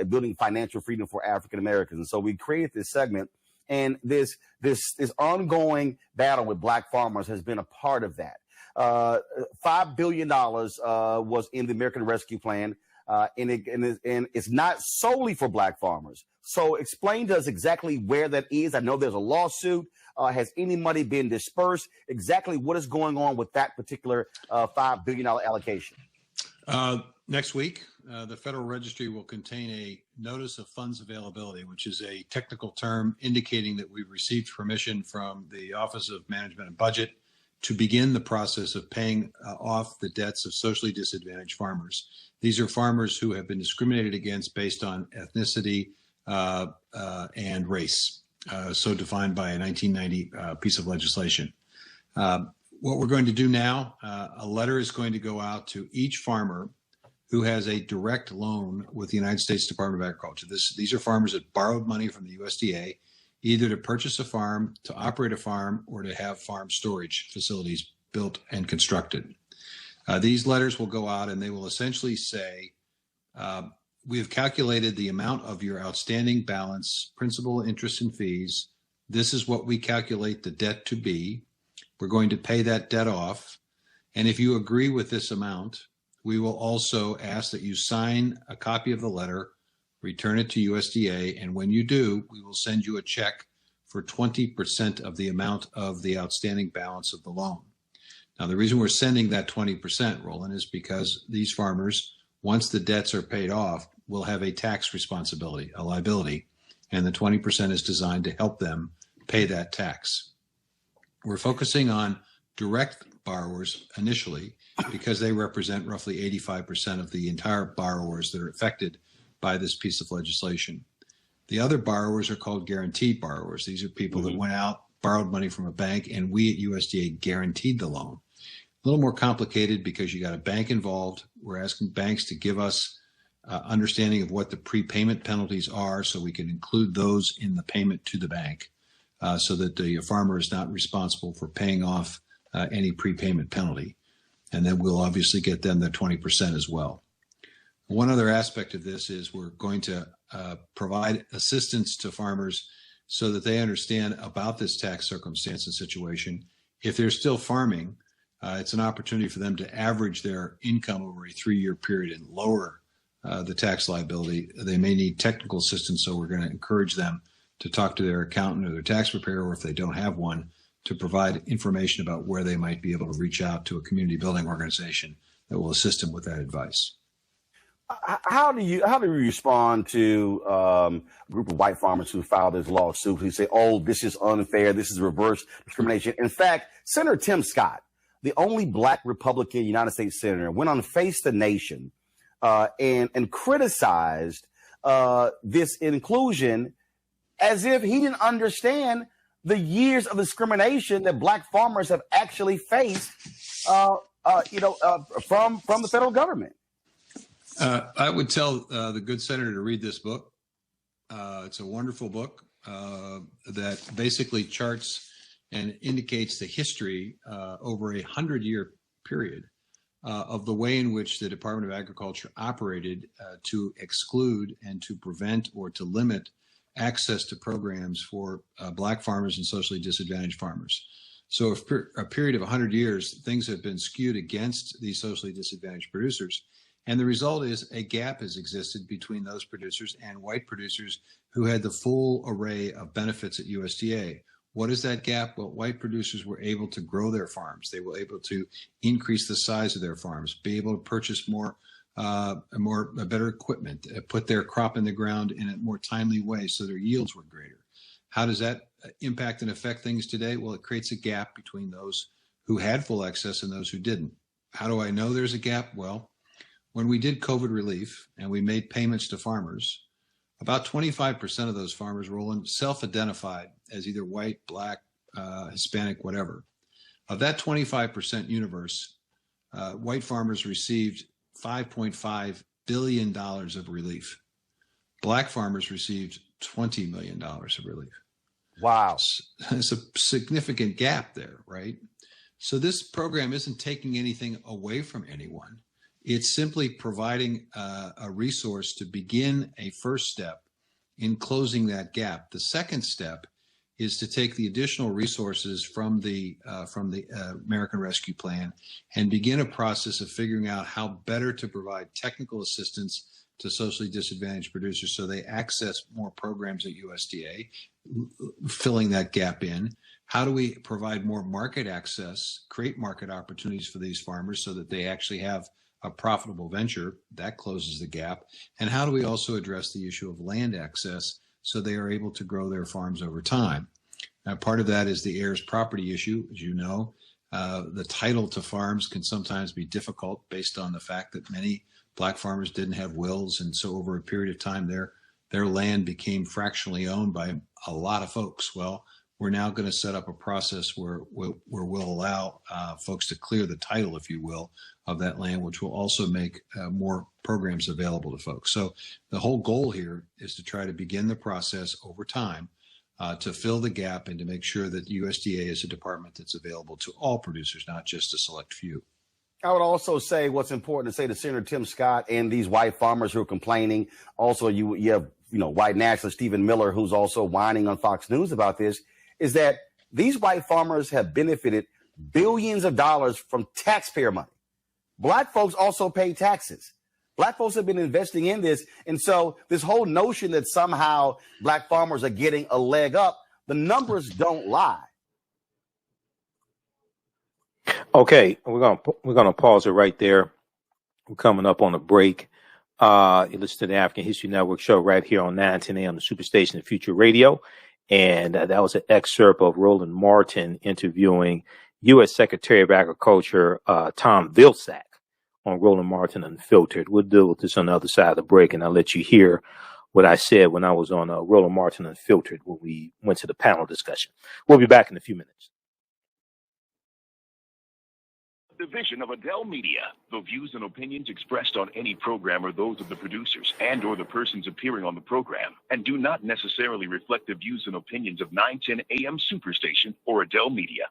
building financial freedom for African Americans. And so we created this segment, and this ongoing battle with black farmers has been a part of that. $5 billion was in the American Rescue Plan, and it's not solely for black farmers. So explain to us exactly where that is. I know there's a lawsuit. Has any money been dispersed? Exactly what is going on with that particular $5 billion allocation? Next week, the Federal Registry will contain a Notice of Funds Availability, which is a technical term indicating that we've received permission from the Office of Management and Budget to begin the process of paying off the debts of socially disadvantaged farmers. These are farmers who have been discriminated against based on ethnicity and race, so defined by a 1990 piece of legislation. What we're going to do now, a letter is going to go out to each farmer who has a direct loan with the United States Department of Agriculture. These are farmers that borrowed money from the USDA, either to purchase a farm, to operate a farm, or to have farm storage facilities built and constructed. These letters will go out and they will essentially say, we have calculated the amount of your outstanding balance, principal, interest, and fees. This is what we calculate the debt to be. We're going to pay that debt off. And if you agree with this amount, we will also ask that you sign a copy of the letter, return it to USDA, and when you do, we will send you a check for 20% of the amount of the outstanding balance of the loan. Now, the reason we're sending that 20%, Roland, is because these farmers, once the debts are paid off, will have a tax responsibility, a liability, and the 20% is designed to help them pay that tax. We're focusing on direct borrowers initially because they represent roughly 85% of the entire borrowers that are affected by this piece of legislation. The other borrowers are called guaranteed borrowers. These are people that went out, borrowed money from a bank, and we at USDA guaranteed the loan. A little more complicated because you got a bank involved. We're asking banks to give us understanding of what the prepayment penalties are so we can include those in the payment to the bank so that the farmer is not responsible for paying off any prepayment penalty. And then we'll obviously get them the 20% as well. One other aspect of this is we're going to provide assistance to farmers so that they understand about this tax circumstance and situation. If they're still farming, it's an opportunity for them to average their income over a 3-year period and lower the tax liability. They may need technical assistance, so we're going to encourage them to talk to their accountant or their tax preparer, or if they don't have one, to provide information about where they might be able to reach out to a community building organization that will assist them with that advice. How do you respond to a group of white farmers who filed this lawsuit who say, oh, this is unfair, this is reverse discrimination? In fact, Senator Tim Scott, the only black Republican United States senator, went on Face the Nation and criticized this inclusion as if he didn't understand the years of discrimination that black farmers have actually faced from the federal government. I would tell the good senator to read this book. It's a wonderful book that basically charts and indicates the history over a 100-year period of the way in which the Department of Agriculture operated to exclude and to prevent or to limit access to programs for black farmers and socially disadvantaged farmers. So for a period of 100 years, things have been skewed against these socially disadvantaged producers. And the result is a gap has existed between those producers and white producers who had the full array of benefits at USDA. What is that gap? Well, white producers were able to grow their farms. They were able to increase the size of their farms, be able to purchase better equipment, put their crop in the ground in a more timely way so their yields were greater. How does that impact and affect things today? Well, it creates a gap between those who had full access and those who didn't. How do I know there's a gap? Well, when we did COVID relief and we made payments to farmers, about 25% of those farmers were self-identified as either white, black, Hispanic, whatever. Of that 25% universe, white farmers received $5.5 billion of relief. Black farmers received $20 million of relief. Wow. It's a significant gap there, right? So this program isn't taking anything away from anyone. It's simply providing a resource to begin a first step in closing that gap. The second step is to take the additional resources from the American Rescue Plan and begin a process of figuring out how better to provide technical assistance to socially disadvantaged producers so they access more programs at USDA, filling that gap in. How do we provide more market access, create market opportunities for these farmers so that they actually have a profitable venture? That closes the gap. And how do we also address the issue of land access so they are able to grow their farms over time? Now, part of that is the heirs property issue. As you know, the title to farms can sometimes be difficult based on the fact that many black farmers didn't have wills. And so over a period of time, their land became fractionally owned by a lot of folks. Well, we're now going to set up a process where we'll allow folks to clear the title, if you will, of that land, which will also make more programs available to folks. So the whole goal here is to try to begin the process over time to fill the gap and to make sure that USDA is a department that's available to all producers, not just a select few. I would also say what's important to say to Senator Tim Scott and these white farmers who are complaining. Also, you have white nationalist Stephen Miller, who's also whining on Fox News about this, is that these white farmers have benefited billions of dollars from taxpayer money. Black folks also pay taxes. Black folks have been investing in this. And so this whole notion that somehow black farmers are getting a leg up, the numbers don't lie. Okay, we're gonna pause it right there. We're coming up on a break. You listen to the African History Network show right here on 910 AM, the Superstation of Future Radio. And that was an excerpt of Roland Martin interviewing U.S. Secretary of Agriculture Tom Vilsack on Roland Martin Unfiltered. We'll deal with this on the other side of the break, and I'll let you hear what I said when I was on Roland Martin Unfiltered when we went to the panel discussion. We'll be back in a few minutes. Division of Adele Media. The views and opinions expressed on any program are those of the producers and or the persons appearing on the program and do not necessarily reflect the views and opinions of 910 AM Superstation or Adele Media.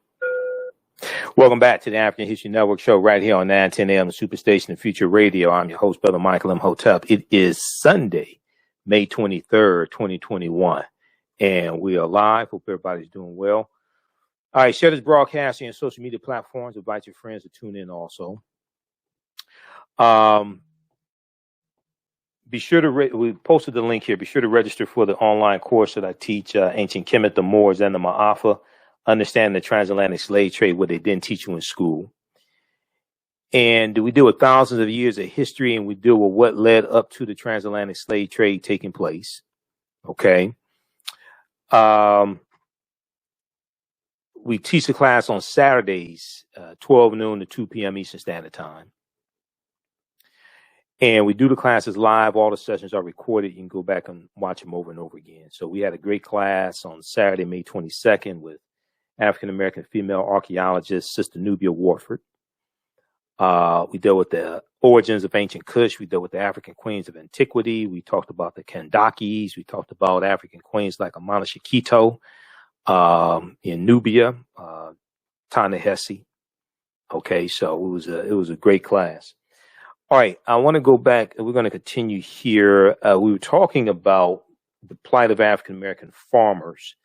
Welcome back to the African History Network show right here on 910 AM Superstation and Future Radio. I'm your host, Brother Michael Imhotep. It is Sunday, May 23rd, 2021, and we are live. Hope everybody's doing well. All right, share this broadcast on social media platforms. Invite your friends to tune in also. Be sure to, we posted the link here. Be sure to register for the online course that I teach, Ancient Kemet, the Moors, and the Maafa, Understanding the Transatlantic Slave Trade, what they didn't teach you in school. And we deal with thousands of years of history, and we deal with what led up to the transatlantic slave trade taking place. Okay. We teach the class on Saturdays, 12 noon to 2 p.m. Eastern Standard Time. And we do the classes live. All the sessions are recorded. You can go back and watch them over and over again. So we had a great class on Saturday, May 22nd with African-American female archaeologist, Sista Nubia Wardford. We dealt with the origins of ancient Kush. We dealt with the African queens of Antiquity. We talked about the Kandakis. We talked about African queens like Amana Shikito. In Nubia, Ta-Nehisi. Okay, so it was a great class. All right, I want to go back. We're going to continue here. We were talking about the plight of African American farmers,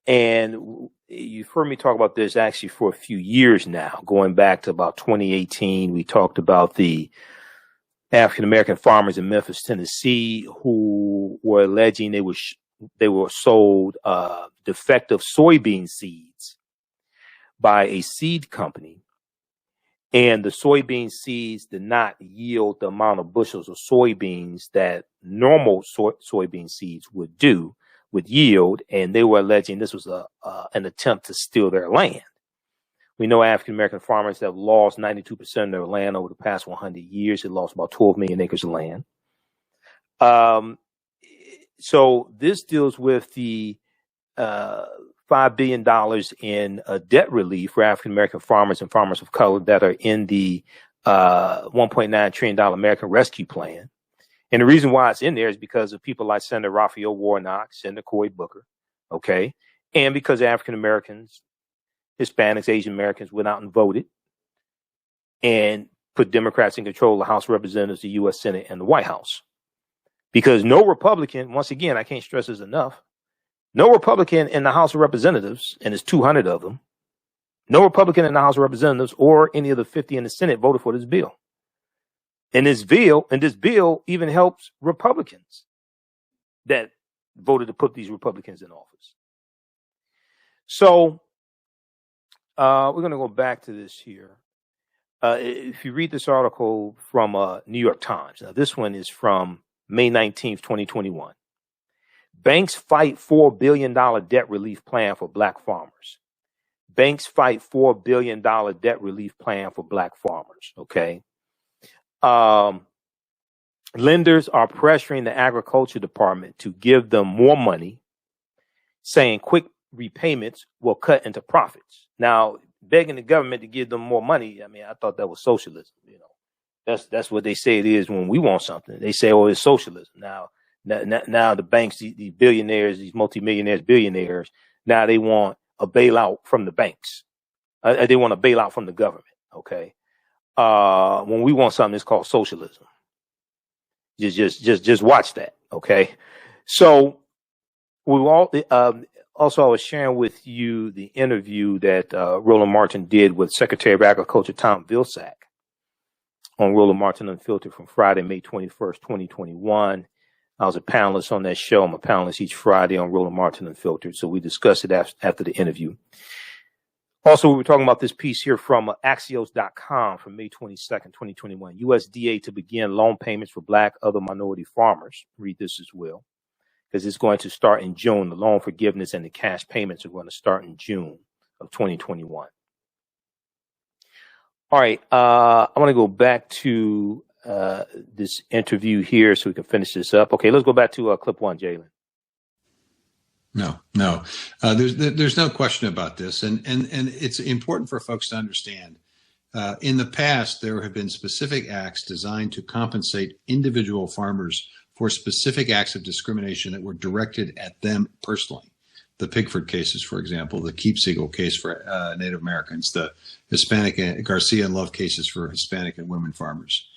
and you've heard me talk about this actually for a few years now, going back to about 2018. We talked about the African American farmers in Memphis, Tennessee, who were alleging they were sold defective soybean seeds by a seed company, and the soybean seeds did not yield the amount of bushels of soybeans that normal soybean seeds would yield, and they were alleging this was an attempt to steal their land. We know African American farmers have lost 92% of their land over the past 100 years. They lost about 12 million acres of land. So this deals with the $5 billion in debt relief for African-American farmers and farmers of color that are in the $1.9 trillion American Rescue Plan. And the reason why it's in there is because of people like Senator Raphael Warnock, Senator Cory Booker, okay? And because African-Americans, Hispanics, Asian Americans went out and voted and put Democrats in control of the House of Representatives, the U.S. Senate, and the White House. Because no Republican, once again, I can't stress this enough, no Republican in the House of Representatives, and there's 200 of them, no Republican in the House of Representatives or any of the 50 in the Senate voted for this bill. And this bill even helps Republicans that voted to put these Republicans in office. So we're going to go back to this here. If you read this article from New York Times, now this one is from May 19th, 2021. Banks fight $4 billion debt relief plan for black farmers. Banks fight $4 billion debt relief plan for black farmers. Okay. Lenders are pressuring the agriculture department to give them more money, saying quick repayments will cut into profits. Now, begging the government to give them more money, I mean, I thought that was socialism. You know, that's what they say it is when we want something. They say, oh, it's socialism. Now the banks, the billionaires, these multimillionaires, billionaires, now they want a bailout from the banks. They want a bailout from the government. Okay. When we want something, it's called socialism. Just watch that. Okay. So we all, also, I was sharing with you the interview that Roland Martin did with Secretary of Agriculture Tom Vilsack on Roland Martin Unfiltered from Friday, May 21st, 2021. I was a panelist on that show. I'm a panelist each Friday on Roland Martin Unfiltered. So we discussed it after the interview. Also, we were talking about this piece here from Axios.com from May 22nd, 2021. USDA to begin loan payments for black other minority farmers. Read this as well, because it's going to start in June. The loan forgiveness and the cash payments are going to start in June of 2021. All right. I want to go back to this interview here so we can finish this up. Okay, let's go back to clip one, Jalen. No. There's no question about this, and it's important for folks to understand. In the past, there have been specific acts designed to compensate individual farmers for specific acts of discrimination that were directed at them personally. The Pigford cases, for example, the Keepseagle case for Native Americans, the Hispanic and Garcia and Love cases for Hispanic and women farmers.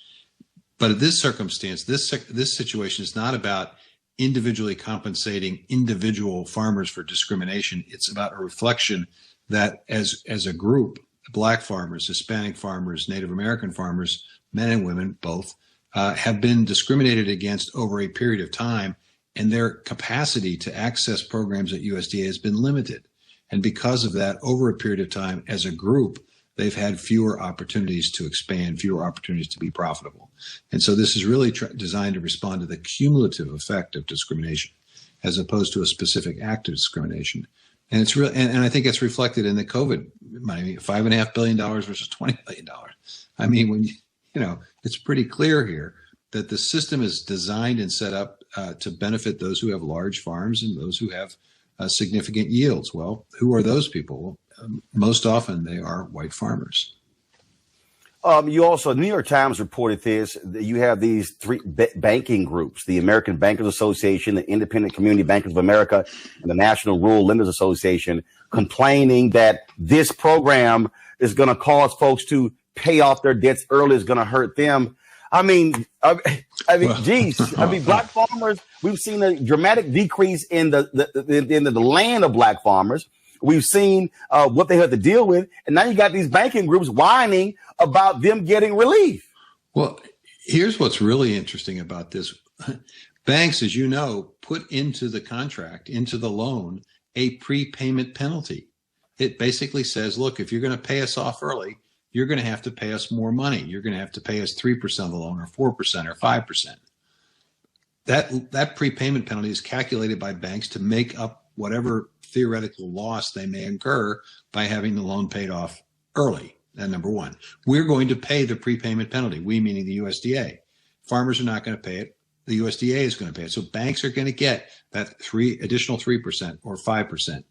But in this circumstance, this situation is not about individually compensating individual farmers for discrimination. It's about a reflection that as a group, Black farmers, Hispanic farmers, Native American farmers, men and women both, have been discriminated against over a period of time, and their capacity to access programs at USDA has been limited. And because of that, over a period of time, as a group, they've had fewer opportunities to expand, fewer opportunities to be profitable. And so this is really designed to respond to the cumulative effect of discrimination, as opposed to a specific act of discrimination. And it's real, and I think it's reflected in the COVID money, $5.5 billion versus $20 billion. I mean, when it's pretty clear here that the system is designed and set up to benefit those who have large farms and those who have significant yields. Well, who are those people? Most often they are white farmers. You also, New York Times reported this, that you have these three banking groups, the American Bankers Association, the Independent Community Bankers of America, and the National Rural Lenders Association, complaining that this program is going to cause folks to pay off their debts early, is going to hurt them. Black farmers, we've seen a dramatic decrease in the land of black farmers. We've seen what they have to deal with. And now you got these banking groups whining about them getting relief. Well, here's what's really interesting about this. Banks, as you know, put into the contract, into the loan, a prepayment penalty. It basically says, look, if you're going to pay us off early, you're going to have to pay us more money. You're going to have to pay us 3% of the loan, or 4%, or 5%. That prepayment penalty is calculated by banks to make up whatever theoretical loss they may incur by having the loan paid off early. That number one. We're going to pay the prepayment penalty, we meaning the USDA. Farmers are not going to pay it. The USDA is going to pay it. So banks are going to get that additional 3% or 5%.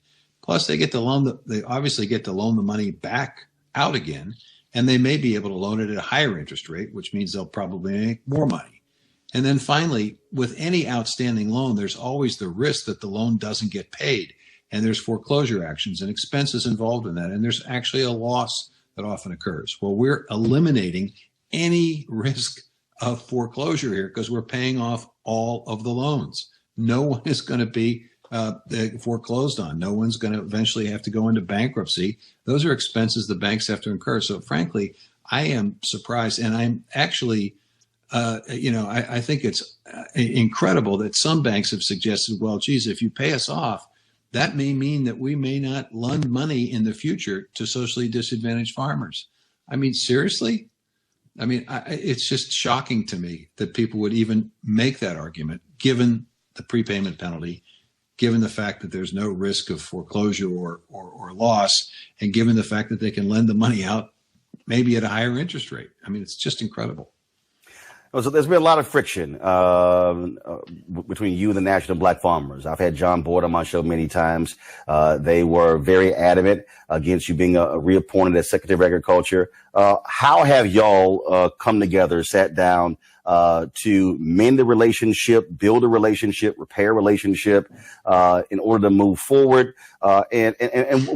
Plus they obviously get to loan the money back out again, and they may be able to loan it at a higher interest rate, which means they'll probably make more money. And then finally, with any outstanding loan, there's always the risk that the loan doesn't get paid. And there's foreclosure actions and expenses involved in that. And there's actually a loss that often occurs. Well, we're eliminating any risk of foreclosure here because we're paying off all of the loans. No one is going to be foreclosed on. No one's going to eventually have to go into bankruptcy. Those are expenses the banks have to incur. So frankly, I am surprised. And I'm actually, I think it's incredible that some banks have suggested, well, geez, if you pay us off, that may mean that we may not lend money in the future to socially disadvantaged farmers. I mean, seriously? I mean, it's just shocking to me that people would even make that argument, given the prepayment penalty, given the fact that there's no risk of foreclosure or loss, and given the fact that they can lend the money out maybe at a higher interest rate. I mean, it's just incredible. So there's been a lot of friction between you and the National Black Farmers. I've had John Boyd on my show many times. They were very adamant against you being reappointed as Secretary of Agriculture. How have y'all come together, sat down to mend the relationship, build a relationship, repair a relationship in order to move forward? And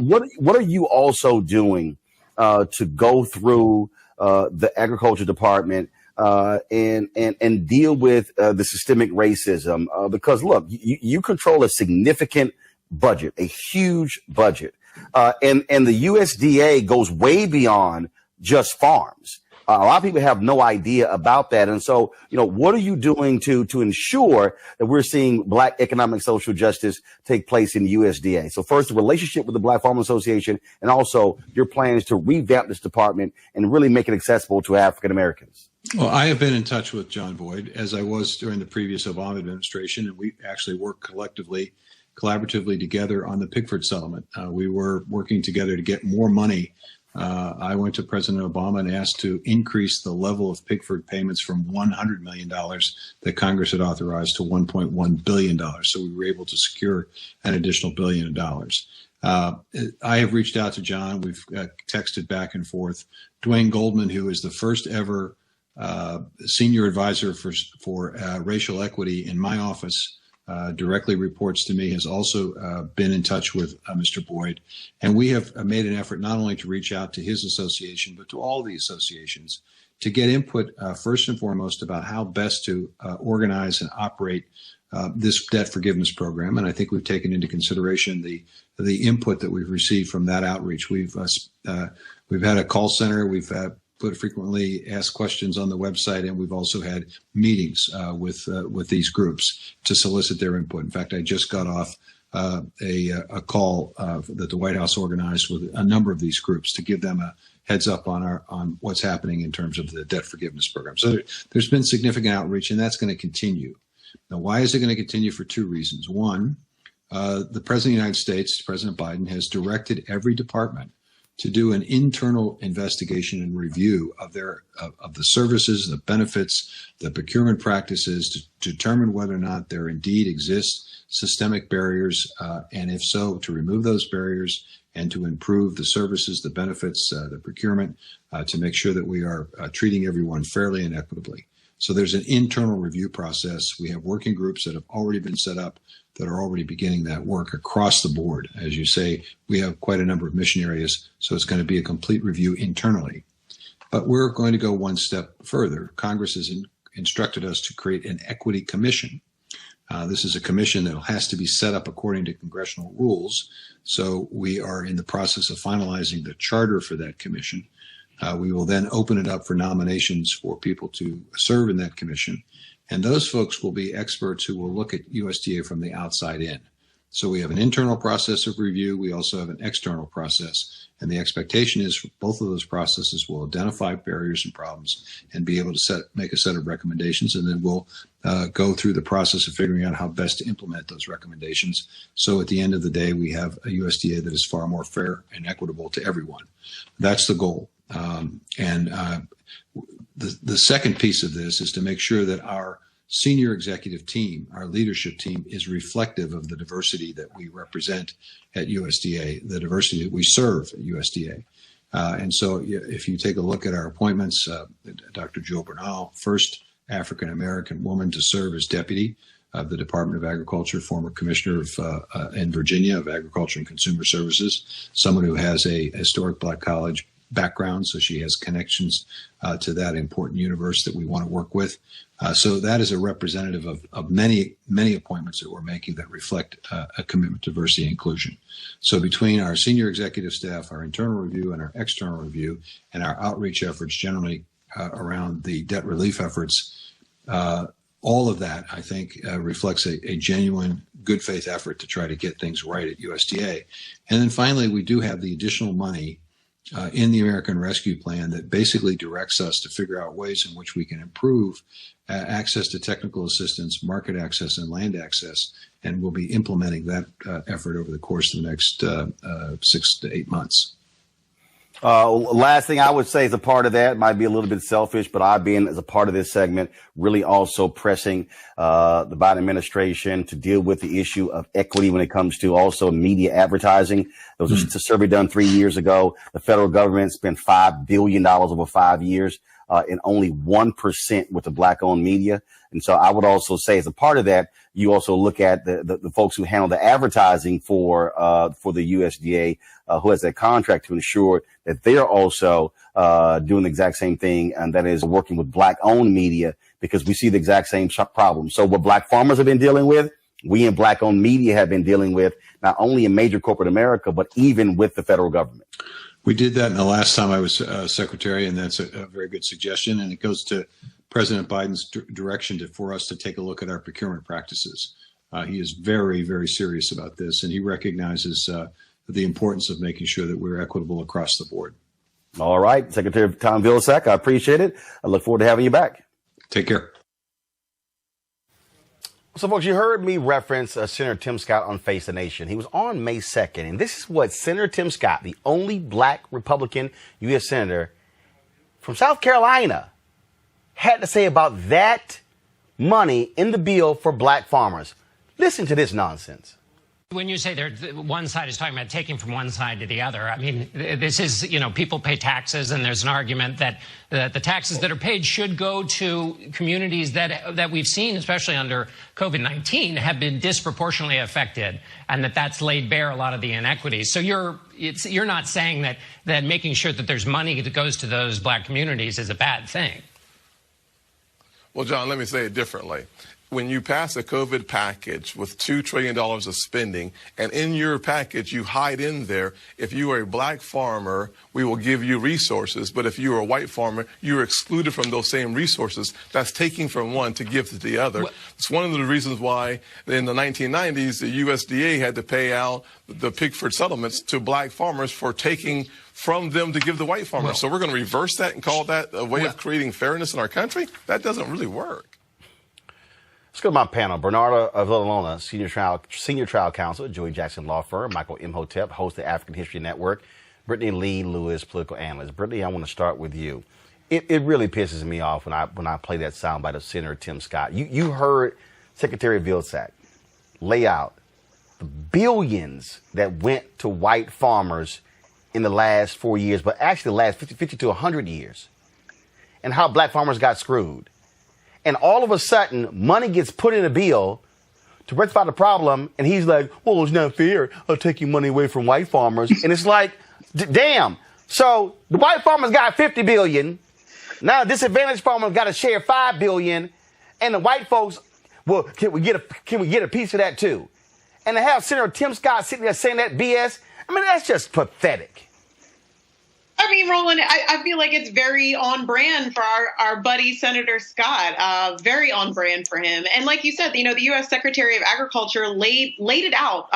what are you also doing to go through the Agriculture Department and deal with the systemic racism, because look, you control a significant budget, a huge budget, and the USDA goes way beyond just farms. A lot of people have no idea about that. And so, what are you doing to ensure that we're seeing Black economic social justice take place in the USDA? So first, the relationship with the Black Farmers Association, and also your plans to revamp this department and really make it accessible to African Americans. Well, I have been in touch with John Boyd, as I was during the previous Obama administration, and we actually worked collaboratively together on the Pigford settlement. We were working together to get more money I went to President Obama and asked to increase the level of Pigford payments from $100 million that Congress had authorized to $1.1 billion. So we were able to secure an additional $1 billion. I have reached out to John. We've texted back and forth. Dwayne Goldman, who is the first ever senior advisor for racial equity in my office, directly reports to me, has also been in touch with Mr. Boyd. And we have made an effort not only to reach out to his association, but to all the associations to get input, first and foremost, about how best to organize and operate this debt forgiveness program. And I think we've taken into consideration the input that we've received from that outreach. We've had a call center. We've put frequently asked questions on the website, and we've also had meetings with these groups to solicit their input. In fact, I just got off a call that the White House organized with a number of these groups to give them a heads up on what's happening in terms of the debt forgiveness program. So there's been significant outreach, and that's going to continue. Now, why is it going to continue? For two reasons. One, the President of the United States, President Biden, has directed every department to do an internal investigation and review of the services, the benefits, the procurement practices, to determine whether or not there indeed exist systemic barriers, and if so, to remove those barriers and to improve the services, the benefits, the procurement, to make sure that we are treating everyone fairly and equitably. So there's an internal review process. We have working groups that have already been set up that are already beginning that work across the board. As you say, we have quite a number of mission areas, so it's going to be a complete review internally. But we're going to go one step further. Congress has instructed us to create an equity commission. This is a commission that has to be set up according to congressional rules. So we are in the process of finalizing the charter for that commission. We will then open it up for nominations for people to serve in that commission. And those folks will be experts who will look at USDA from the outside in. So we have an internal process of review. We also have an external process. And the expectation is both of those processes will identify barriers and problems and be able to make a set of recommendations. And then we'll go through the process of figuring out how best to implement those recommendations. So at the end of the day, we have a USDA that is far more fair and equitable to everyone. That's the goal. The second piece of this is to make sure that our senior executive team, our leadership team, is reflective of the diversity that we represent at USDA, the diversity that we serve at USDA. And so if you take a look at our appointments, Dr. Jill Bernal, first African-American woman to serve as deputy of the Department of Agriculture, former commissioner in Virginia of Agriculture and Consumer Services, someone who has a historic Black college background, so she has connections to that important universe that we want to work with. So that is a representative of many appointments that we're making that reflect a commitment to diversity and inclusion. So between our senior executive staff, our internal review and our external review, and our outreach efforts generally around the debt relief efforts, all of that, I think, reflects a genuine good faith effort to try to get things right at USDA. And then finally, we do have the additional money in the American Rescue Plan that basically directs us to figure out ways in which we can improve access to technical assistance, market access, and land access. And we'll be implementing that effort over the course of the next 6 to 8 months. Last thing I would say as a part of that, might be a little bit selfish, but I've been, as a part of this segment, really also pressing the Biden administration to deal with the issue of equity when it comes to also media advertising. There was a survey done 3 years ago. The federal government spent $5 billion over 5 years, and only 1% with the Black-owned media. And so I would also say, as a part of that, you also look at the folks who handle the advertising for the USDA, who has that contract to ensure that they're also doing the exact same thing, and that is working with Black-owned media, because we see the exact same problem. So what Black farmers have been dealing with, we in Black-owned media have been dealing with, not only in major corporate America, but even with the federal government. We did that in the last time I was secretary, and that's a very good suggestion. And it goes to President Biden's direction for us to take a look at our procurement practices. He is very, very serious about this, and he recognizes the importance of making sure that we're equitable across the board. All right. Secretary Tom Vilsack, I appreciate it. I look forward to having you back. Take care. So, folks, you heard me reference Senator Tim Scott on Face the Nation. He was on May 2nd, and this is what Senator Tim Scott, the only black Republican U.S. Senator from South Carolina, had to say about that money in the bill for black farmers. Listen to this nonsense. When you say one side is talking about taking from one side to the other, I mean, this is, people pay taxes, and there's an argument that the taxes that are paid should go to communities that we've seen, especially under COVID-19, have been disproportionately affected, and that's laid bare a lot of the inequities. So you're not saying that making sure that there's money that goes to those black communities is a bad thing. Well, John, let me say it differently. When you pass a COVID package with $2 trillion of spending, and in your package you hide in there, if you are a black farmer, we will give you resources, but if you are a white farmer, you're excluded from those same resources. That's taking from one to give to the other. It's one of the reasons why in the 1990s, the USDA had to pay out the Pickford settlements to black farmers for taking from them to give the white farmers. So we're going to reverse that and call that a way of creating fairness in our country? That doesn't really work. Let's go to my panel. Bernarda Villalona, senior trial counsel at Joey Jackson Law Firm. Michael Imhotep, host of the African History Network. Brittany Lee Lewis, political analyst. Brittany, I want to start with you. It really pisses me off when I play that soundbite of Senator Tim Scott. You heard Secretary Vilsack lay out the billions that went to white farmers in the last 4 years, but actually the last 50 to 100 years, and how black farmers got screwed. And all of a sudden, money gets put in a bill to rectify the problem, and he's like, well, it's not fair. I'll take your money away from white farmers. And it's like, damn. So the white farmers got $50 billion. Now disadvantaged farmers got to share $5 billion. And the white folks, well, can we get a piece of that too? And to have Senator Tim Scott sitting there saying that BS, I mean, that's just pathetic. I mean, Roland, I feel like it's very on brand for our buddy Senator Scott, very on brand for him. And like you said, the U.S. Secretary of Agriculture laid it out,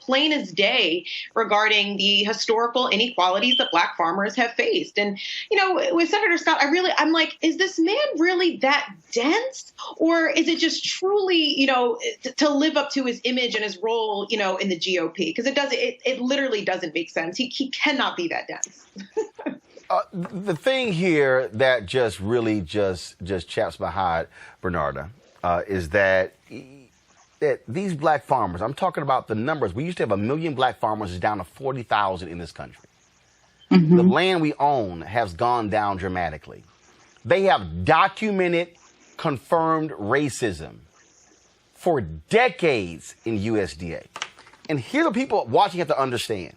plain as day regarding the historical inequalities that black farmers have faced. And, with Senator Scott, I'm like, is this man really that dense, or is it just truly, to live up to his image and his role, in the GOP? Because it literally doesn't make sense. He cannot be that dense. The thing here that just really just chaps my hide, Bernarda, is that these black farmers, I'm talking about the numbers. We used to have 1 million black farmers, is down to 40,000 in this country. Mm-hmm. The land we own has gone down dramatically. They have documented, confirmed racism for decades in USDA. And here the people watching have to understand.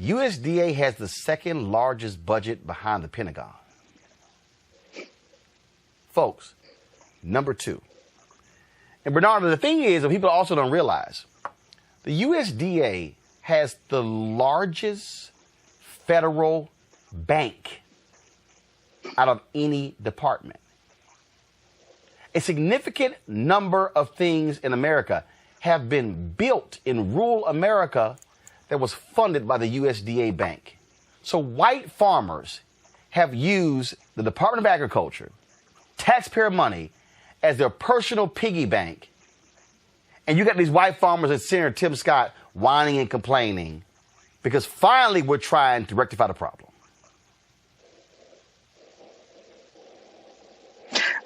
USDA has the second largest budget behind the Pentagon. Folks, number two. And Bernardo, the thing is, that people also don't realize, the USDA has the largest federal bank out of any department. A significant number of things in America have been built in rural America that was funded by the USDA bank. So white farmers have used the Department of Agriculture, taxpayer money, as their personal piggy bank. And you got these white farmers and Senator Tim Scott whining and complaining because finally we're trying to rectify the problem.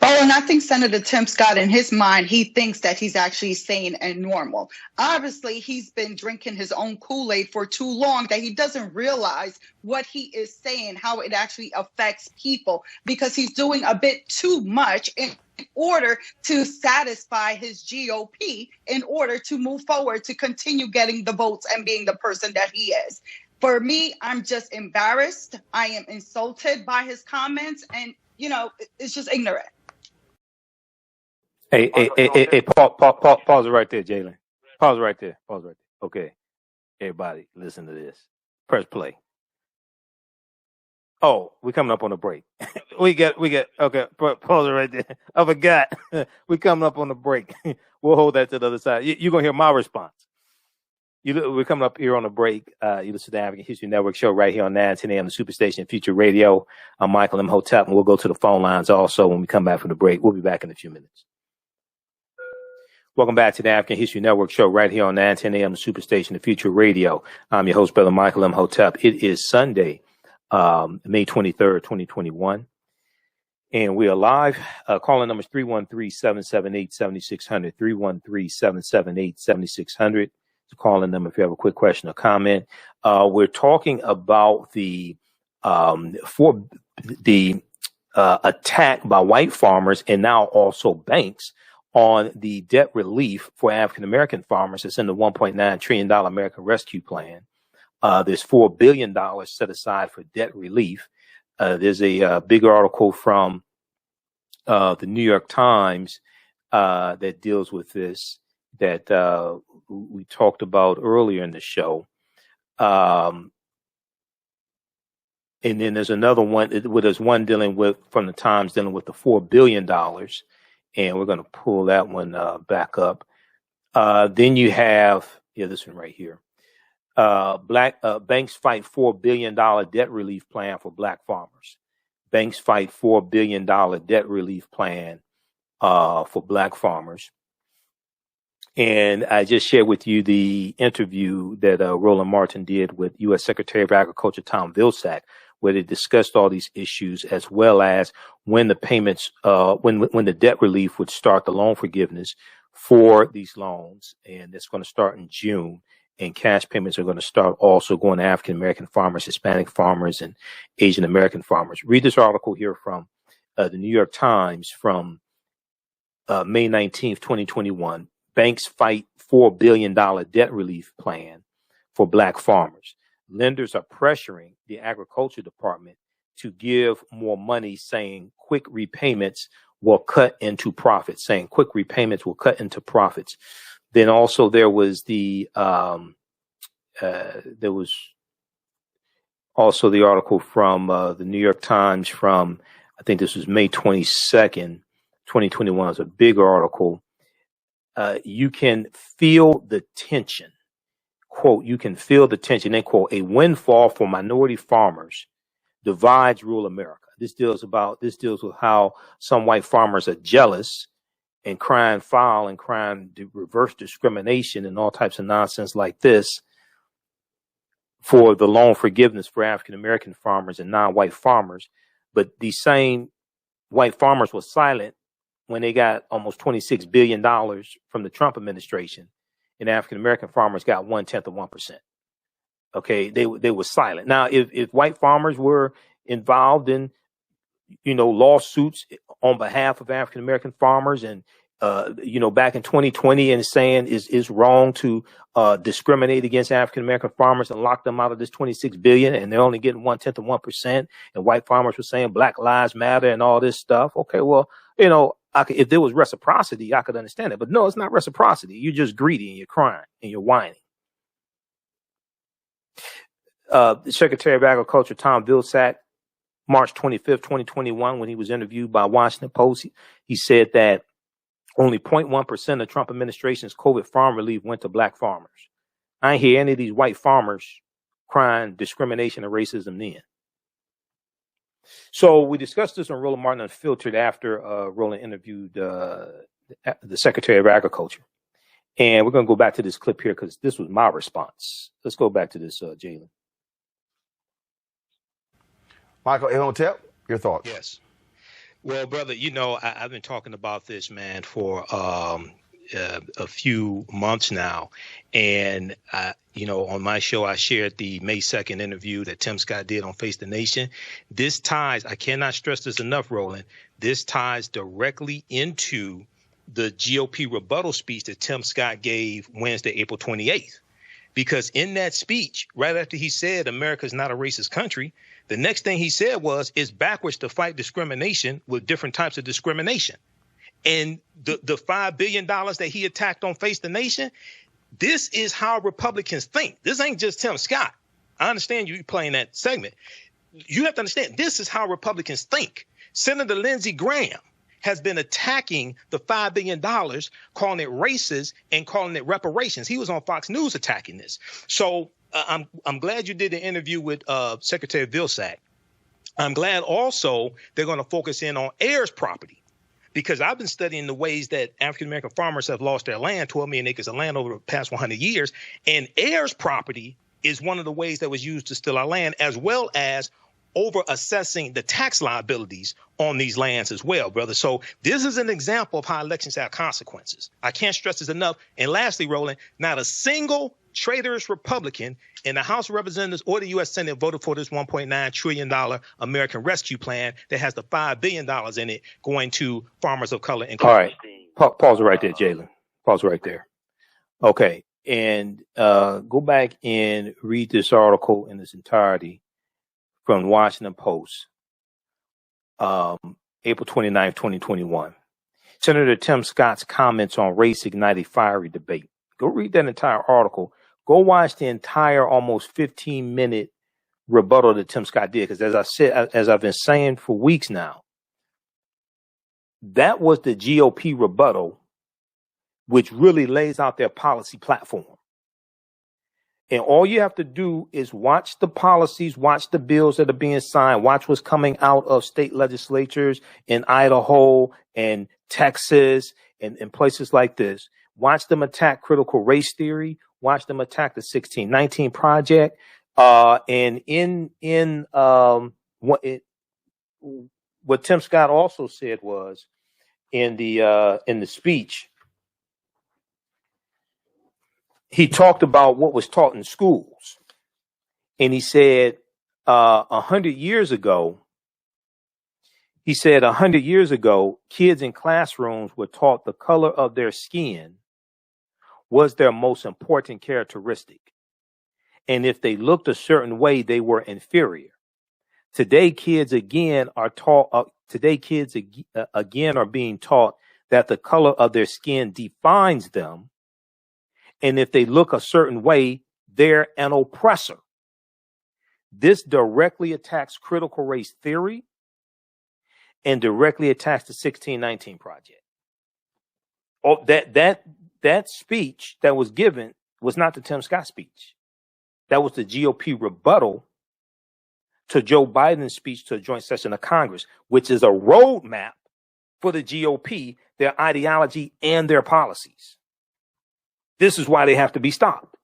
Oh, and I think Senator Tim Scott, in his mind, he thinks that he's actually sane and normal. Obviously, he's been drinking his own Kool-Aid for too long that he doesn't realize what he is saying, how it actually affects people, because he's doing a bit too much in order to satisfy his GOP, in order to move forward, to continue getting the votes and being the person that he is. For me, I'm just embarrassed. I am insulted by his comments, and, it's just ignorant. Hey, pause it right there, Jalen. Pause it right there. Okay. Everybody, listen to this. Press play. Oh, we're coming up on a break. we get, okay, pause it right there. I forgot. We're coming up on a break. We'll hold that to the other side. You're going to hear my response. We're coming up here on a break. You listen to the African History Network show right here on 910 AM, the Superstation Future Radio. I'm Michael Imhotep, and we'll go to the phone lines also when we come back from the break. We'll be back in a few minutes. Welcome back to the African History Network show right here on 910 AM, the Superstation, the Future Radio. I'm your host, Brother Michael Imhotep. It is Sunday, May 23rd, 2021. And we are live. Calling numbers 313-778-7600, 313-778-7600. To call in them if you have a quick question or comment. We're talking about the attack by white farmers and now also banks on the debt relief for African American farmers. It's in the $1.9 trillion American Rescue Plan. There's $4 billion set aside for debt relief. There's a big article from the New York Times that deals with this that we talked about earlier in the show. And then there's another one, there's one dealing with, from the Times, dealing with the $4 billion. And we're going to pull that one back up. Then you have, this one right here. Banks fight $4 billion debt relief plan for black farmers. Banks fight $4 billion debt relief plan for black farmers. And I just shared with you the interview that Roland Martin did with U.S. Secretary of Agriculture Tom Vilsack, where they discussed all these issues, as well as when the payments, when the debt relief would start, the loan forgiveness for these loans. And it's going to start in June. And cash payments are going to start also going to African American farmers, Hispanic farmers, and Asian American farmers. Read this article here from the New York Times from May 19th, 2021. Banks fight $4 billion debt relief plan for black farmers. Lenders are pressuring the Agriculture Department to give more money, saying quick repayments will cut into profits, Then also there was the article from the New York Times from, I think this was May 22nd, 2021. It was a big article. You can feel the tension. Quote, you can feel the tension, end quote. A windfall for minority farmers divides rural America. This deals with how some white farmers are jealous and crying foul and crying reverse discrimination and all types of nonsense like this for the loan forgiveness for African American farmers and non-white farmers. But these same white farmers were silent when they got almost $26 billion from the Trump administration, and African American farmers got 0.1%. Okay, they were silent. Now, if white farmers were involved in, lawsuits on behalf of African American farmers, and back in 2020, and saying is wrong to discriminate against African American farmers and lock them out of this $26 billion, and they're only getting 0.1%, and white farmers were saying Black Lives Matter and all this stuff. Okay, well, if there was reciprocity, I could understand it. But no, it's not reciprocity. You're just greedy and you're crying and you're whining. The Secretary of Agriculture, Tom Vilsack, March 25th, 2021, when he was interviewed by Washington Post, he said that only 0.1% of Trump administration's COVID farm relief went to black farmers. I ain't hear any of these white farmers crying discrimination and racism then. So we discussed this on Roland Martin Unfiltered after Roland interviewed the Secretary of Agriculture. And we're going to go back to this clip here because this was my response. Let's go back to this, Jalen. Michael Imhotep, your thoughts? Yes. Well, brother, I've been talking about this, man, for a few months now. And, on my show, I shared the May 2nd interview that Tim Scott did on Face the Nation. This ties, I cannot stress this enough, Roland, this ties directly into the GOP rebuttal speech that Tim Scott gave Wednesday, April 28th. Because in that speech, right after he said America is not a racist country, the next thing he said was it's backwards to fight discrimination with different types of discrimination. And the $5 billion that he attacked on Face the Nation, this is how Republicans think. This ain't just Tim Scott. I understand you playing that segment. You have to understand, this is how Republicans think. Senator Lindsey Graham has been attacking the $5 billion, calling it racist and calling it reparations. He was on Fox News attacking this. So I'm glad you did the interview with Secretary Vilsack. I'm glad also they're going to focus in on heirs property, because I've been studying the ways that African-American farmers have lost their land, 12 million acres of land over the past 100 years. And heirs property is one of the ways that was used to steal our land, as well as over assessing the tax liabilities on these lands as well, brother. So this is an example of how elections have consequences. I can't stress this enough. And lastly, Roland, not a single traitorous Republican in the House of Representatives or the U.S. Senate voted for this $1.9 trillion American Rescue Plan that has the $5 billion in it going to farmers of color. All right. Pause right there, Jalen. Pause right there. Okay. And go back and read this article in its entirety from the Washington Post, April 29th, 2021. Senator Tim Scott's comments on race ignited fiery debate. Go read that entire article. Go watch the entire almost 15-minute rebuttal that Tim Scott did. Because as I've been saying for weeks now, that was the GOP rebuttal, which really lays out their policy platform. And all you have to do is watch the policies, watch the bills that are being signed, watch what's coming out of state legislatures in Idaho and Texas and places like this. Watch them attack critical race theory. Watch them attack the 1619 Project. And what Tim Scott also said was in the speech, he talked about what was taught in schools. And he said 100 years ago, kids in classrooms were taught the color of their skin was their most important characteristic. And if they looked a certain way, they were inferior. Today, kids again are being taught that the color of their skin defines them. And if they look a certain way, they're an oppressor. This directly attacks critical race theory and directly attacks the 1619 Project. Oh, that speech that was given was not the Tim Scott speech. That was the GOP rebuttal to Joe Biden's speech to a joint session of Congress, which is a roadmap for the GOP, their ideology and their policies. This is why they have to be stopped.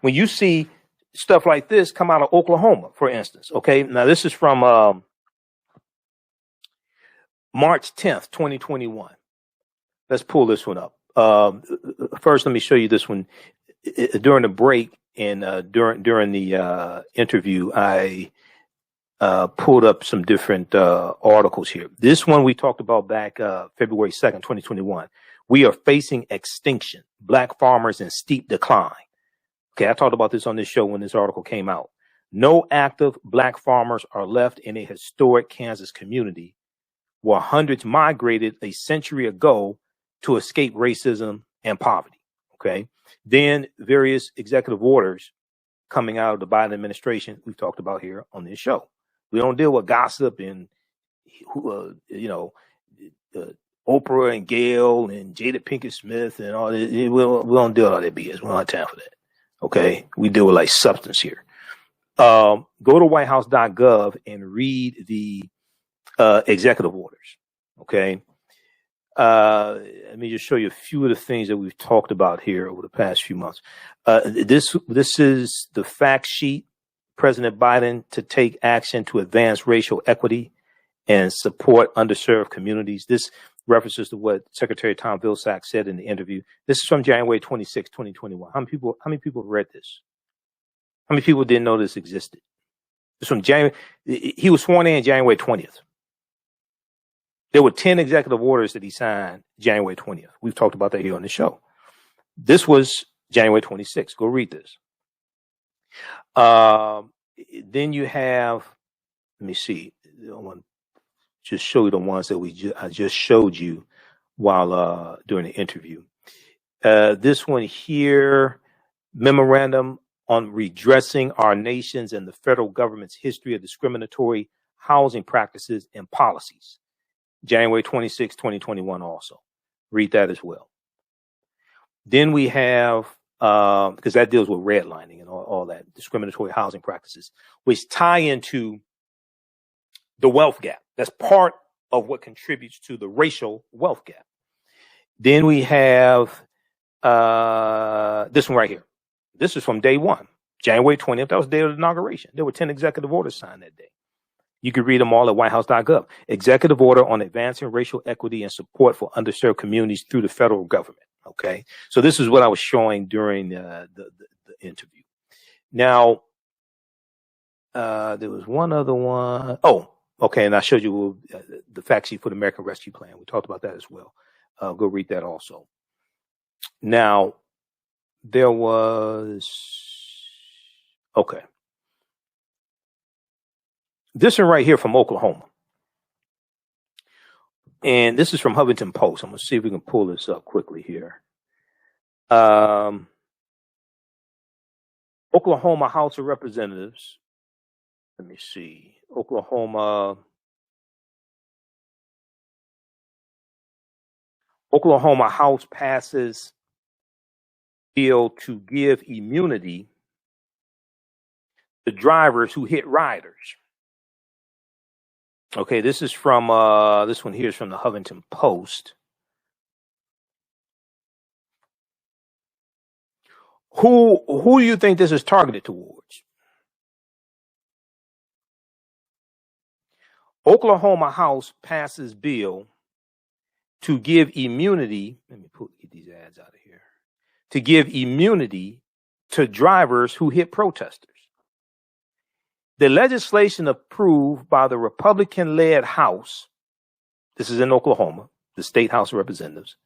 When you see stuff like this come out of Oklahoma, for instance, okay? Now, this is from March 10th, 2021. Let's pull this one up. First, let me show you this one. During the break and during the interview, I pulled up some different articles here. This one we talked about back February 2nd, 2021. We are facing extinction. Black farmers in steep decline. Okay, I talked about this on this show when this article came out. No active Black farmers are left in a historic Kansas community where hundreds migrated a century ago to escape racism and poverty. Okay, then various executive orders coming out of the Biden administration we've talked about here on this show. We don't deal with gossip and Oprah and Gail and Jada Pinkett Smith and all that. We don't deal with all that BS. We don't have time for that. Okay. We deal with like substance here. Go to whitehouse.gov and read the executive orders. Okay. Let me just show you a few of the things that we've talked about here over the past few months. This is the fact sheet. President Biden to take action to advance racial equity and support underserved communities. This references to what Secretary Tom Vilsack said in the interview. This is from January 26, 2021. How many people have read this? How many people didn't know this existed? It's from January. He was sworn in January 20th. There were 10 executive orders that he signed January 20th. We've talked about that here on the show. This was January 26th. Go read this. Then you have, let me see. I want to just show you the ones that I just showed you while during the interview. This one here, memorandum on redressing our nation's and the federal government's history of discriminatory housing practices and policies. January 26, 2021 also. Read that as well. Then we have, because that deals with redlining and all that, discriminatory housing practices, which tie into the wealth gap. That's part of what contributes to the racial wealth gap. Then we have this one right here. This is from day one, January 20th. That was the day of the inauguration. There were 10 executive orders signed that day. You can read them all at whitehouse.gov. Executive order on advancing racial equity and support for underserved communities through the federal government. Okay. So this is what I was showing during the interview. Now, there was one other one. Oh, okay. And I showed you the fact sheet for the American Rescue Plan. We talked about that as well. Go read that also. Now, there was, okay. This one right here from Oklahoma. And this is from Huffington Post. I'm going to see if we can pull this up quickly here. Oklahoma House of Representatives. Let me see. Oklahoma House passes bill to give immunity to drivers who hit riders. Okay, this is from this one here is from the Huffington Post. Who do you think this is targeted towards? Oklahoma House passes bill to give immunity. Let me get these ads out of here. To give immunity to drivers who hit protesters. The legislation approved by the Republican-led House, this is in Oklahoma, the State House of Representatives.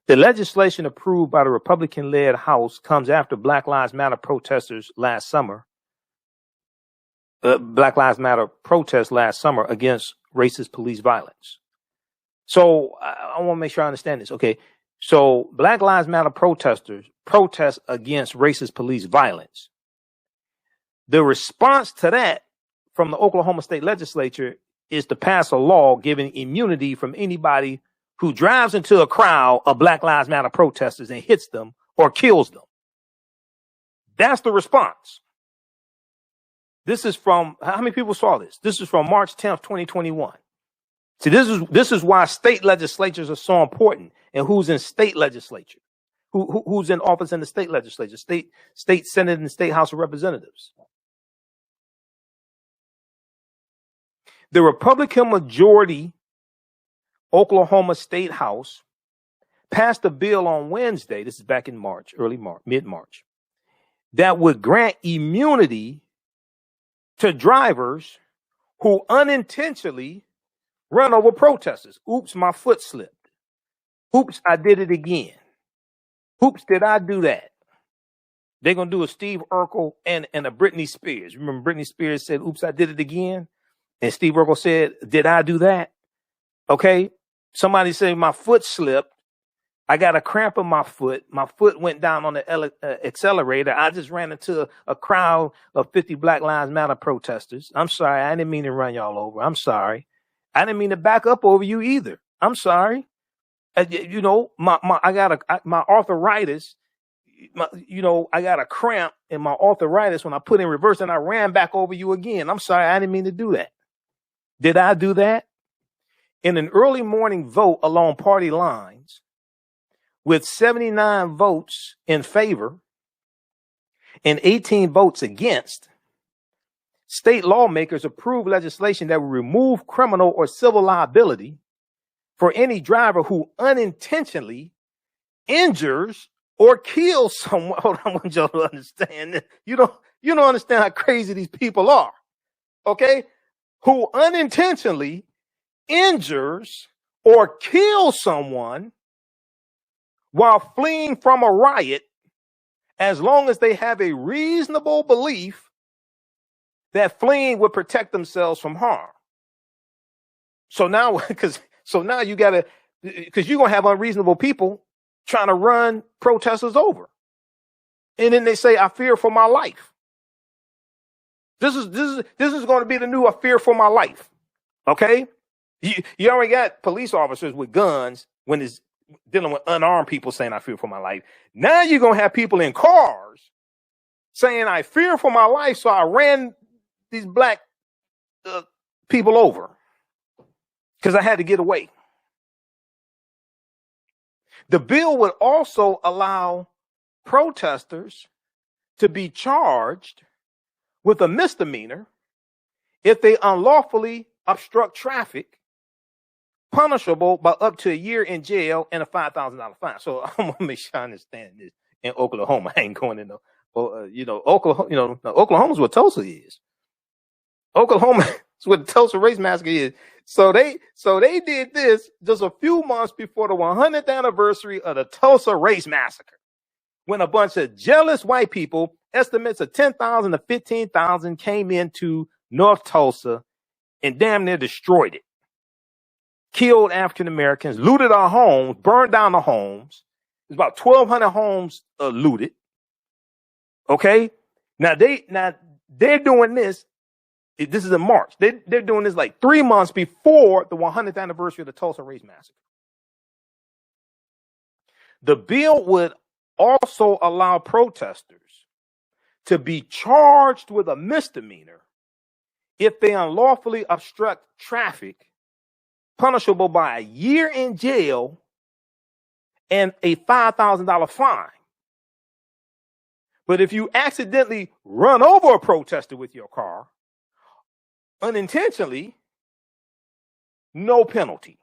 The legislation approved by the Republican-led House comes after Black Lives Matter protesters last summer. Black Lives Matter protests last summer against racist police violence. So I want to make sure I understand this. Okay, so Black Lives Matter protesters protest against racist police violence. The response to that from the Oklahoma State Legislature is to pass a law giving immunity from anybody who drives into a crowd of Black Lives Matter protesters and hits them or kills them. That's the response. This is from, how many people saw this? This is from March 10th, 2021. See, this is why state legislatures are so important, and who's in state legislature, who's in office in the state legislature, state Senate and state House of Representatives. The Republican majority Oklahoma State House passed a bill on Wednesday. This is back in March, mid-March, that would grant immunity to drivers who unintentionally run over protesters. Oops, my foot slipped. Oops, I did it again. Oops, did I do that? They're going to do a Steve Urkel and a Britney Spears. Remember Britney Spears said, oops, I did it again? And Steve Urkel said, did I do that? Okay. Somebody said my foot slipped. I got a cramp in my foot. My foot went down on the accelerator. I just ran into a crowd of 50 Black Lives Matter protesters. I'm sorry. I didn't mean to run y'all over. I'm sorry. I didn't mean to back up over you either. I'm sorry. You know, I got my arthritis. I got a cramp in my arthritis when I put in reverse and I ran back over you again. I'm sorry. I didn't mean to do that. Did I do that? In an early morning vote along party lines, with 79 votes in favor and 18 votes against, state lawmakers approved legislation that would remove criminal or civil liability for any driver who unintentionally injures or kills someone. Hold on, I want y'all to understand this. You don't understand how crazy these people are. Okay? Who unintentionally injures or kills someone while fleeing from a riot, as long as they have a reasonable belief that fleeing would protect themselves from harm. So now, because you gotta, because you're gonna have unreasonable people trying to run protesters over, and then they say, "I fear for my life." This is going to be the new "I fear for my life." Okay? You already got police officers with guns when it's dealing with unarmed people saying, I fear for my life. Now you're going to have people in cars saying, I fear for my life, so I ran these black people over because I had to get away. The bill would also allow protesters to be charged with a misdemeanor if they unlawfully obstruct traffic, punishable by up to a year in jail and a $5,000 fine. So I'm gonna make sure I understand this. In Oklahoma, I ain't going in Oklahoma. Oklahoma's what Tulsa is. Oklahoma is what the Tulsa race massacre is. So they did this just a few months before the 100th anniversary of the Tulsa race massacre, when a bunch of jealous white people, estimates of 10,000 to 15,000, came into North Tulsa and damn near destroyed it. Killed African Americans, looted our homes, burned down the homes. There's about 1,200 homes looted. Okay, now they're doing this. This is in March. They're doing this like 3 months before the 100th anniversary of the Tulsa race massacre. The bill would also allow protesters to be charged with a misdemeanor if they unlawfully obstruct traffic, punishable by a year in jail and a $5,000 fine. But if you accidentally run over a protester with your car, unintentionally, no penalty,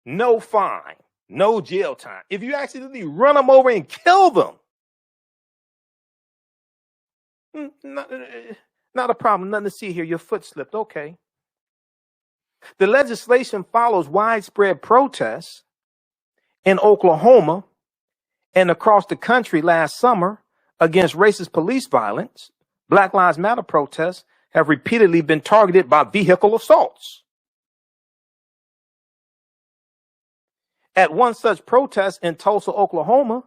no fine, no jail time. If you accidentally run them over and kill them, not a problem, nothing to see here. Your foot slipped, okay. The legislation follows widespread protests in Oklahoma and across the country last summer against racist police violence. Black Lives Matter protests have repeatedly been targeted by vehicle assaults. At one such protest in Tulsa, Oklahoma,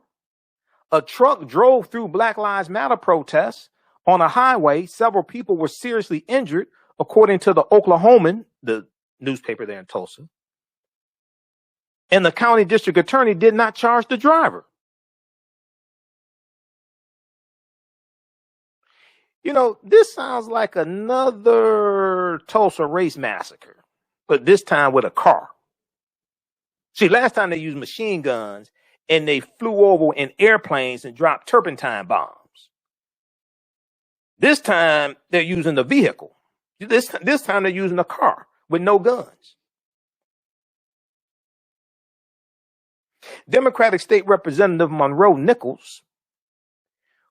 a truck drove through Black Lives Matter protests on a highway. Several people were seriously injured, according to the Oklahoman, the newspaper there in Tulsa. And the county district attorney did not charge the driver. You know, this sounds like another Tulsa race massacre, but this time with a car. See, last time they used machine guns and they flew over in airplanes and dropped turpentine bombs. This time they're using the vehicle. This time they're using a car with no guns. Democratic State Representative Monroe Nichols,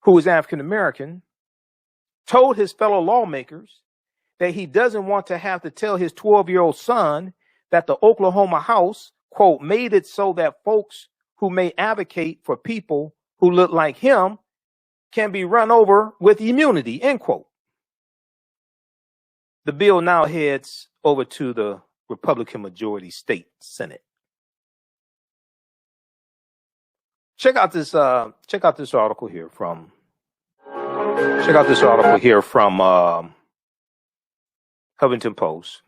who is African American, told his fellow lawmakers that he doesn't want to have to tell his 12-year-old son that the Oklahoma House, quote, made it so that folks who may advocate for people who look like him can be run over with immunity, end quote. The bill now heads over to the Republican majority state Senate. Check out this article here from Huffington Post.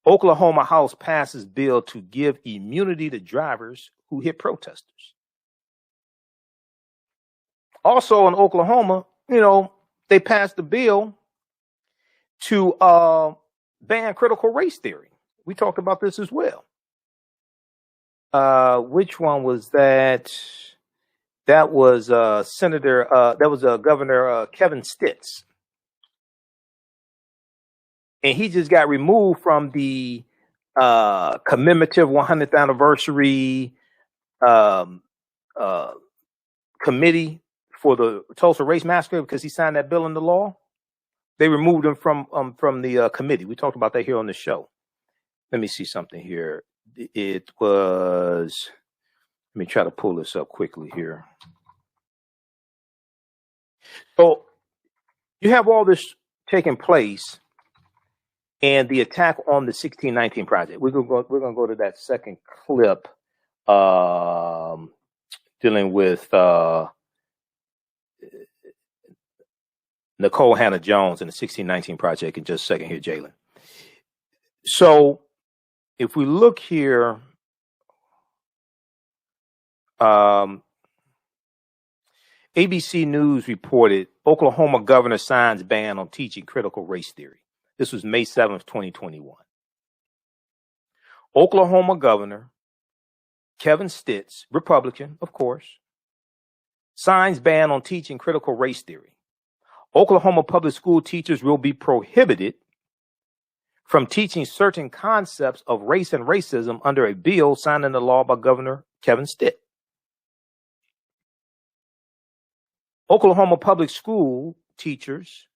Oklahoma House passes bill to give immunity to drivers who hit protesters. Also in Oklahoma, they passed the bill to ban critical race theory. We talked about this as well. Which one was that? That was Governor Kevin Stitt. And he just got removed from the commemorative 100th anniversary committee for the Tulsa race massacre because he signed that bill into law. They removed him from the committee. We talked about that here on the show. Let me see something here. It was, let me try to pull this up quickly here. So you have all this taking place and the attack on the 1619 project. We're gonna go to that second clip dealing with Nikole Hannah-Jones and the 1619 project in just a second here, Jalen. So if we look here, ABC News reported Oklahoma governor signs ban on teaching critical race theory. This was May 7th, 2021. Oklahoma governor Kevin Stitt, Republican, of course, signs ban on teaching critical race theory. Oklahoma public school teachers will be prohibited from teaching certain concepts of race and racism under a bill signed into law by Governor Kevin Stitt. Oklahoma public school teachers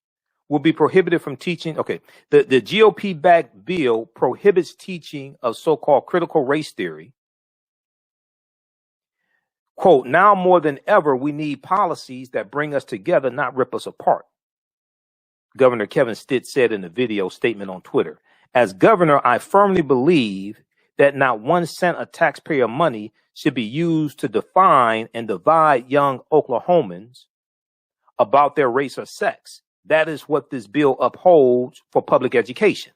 will be prohibited from teaching. Okay, the GOP-backed bill prohibits teaching of so-called critical race theory. Quote, now more than ever, we need policies that bring us together, not rip us apart. Governor Kevin Stitt said in a video statement on Twitter, as governor, I firmly believe that not 1 cent of taxpayer money should be used to define and divide young Oklahomans about their race or sex. That is what this bill upholds for public education.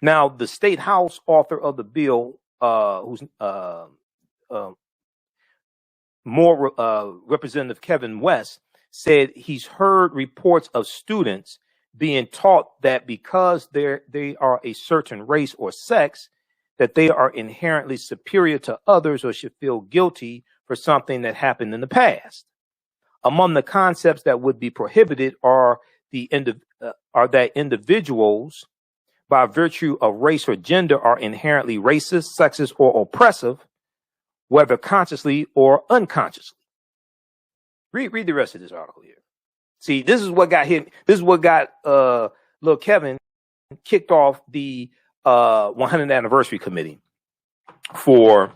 Now, the state house author of the bill, who's Moor Representative Kevin West, said he's heard reports of students being taught that because they are a certain race or sex, that they are inherently superior to others or should feel guilty for something that happened in the past. Among the concepts that would be prohibited are that individuals, by virtue of race or gender, are inherently racist, sexist, or oppressive, whether consciously or unconsciously. Read the rest of this article here. See, this is what got him. This is what got little Kevin kicked off the 100th anniversary committee for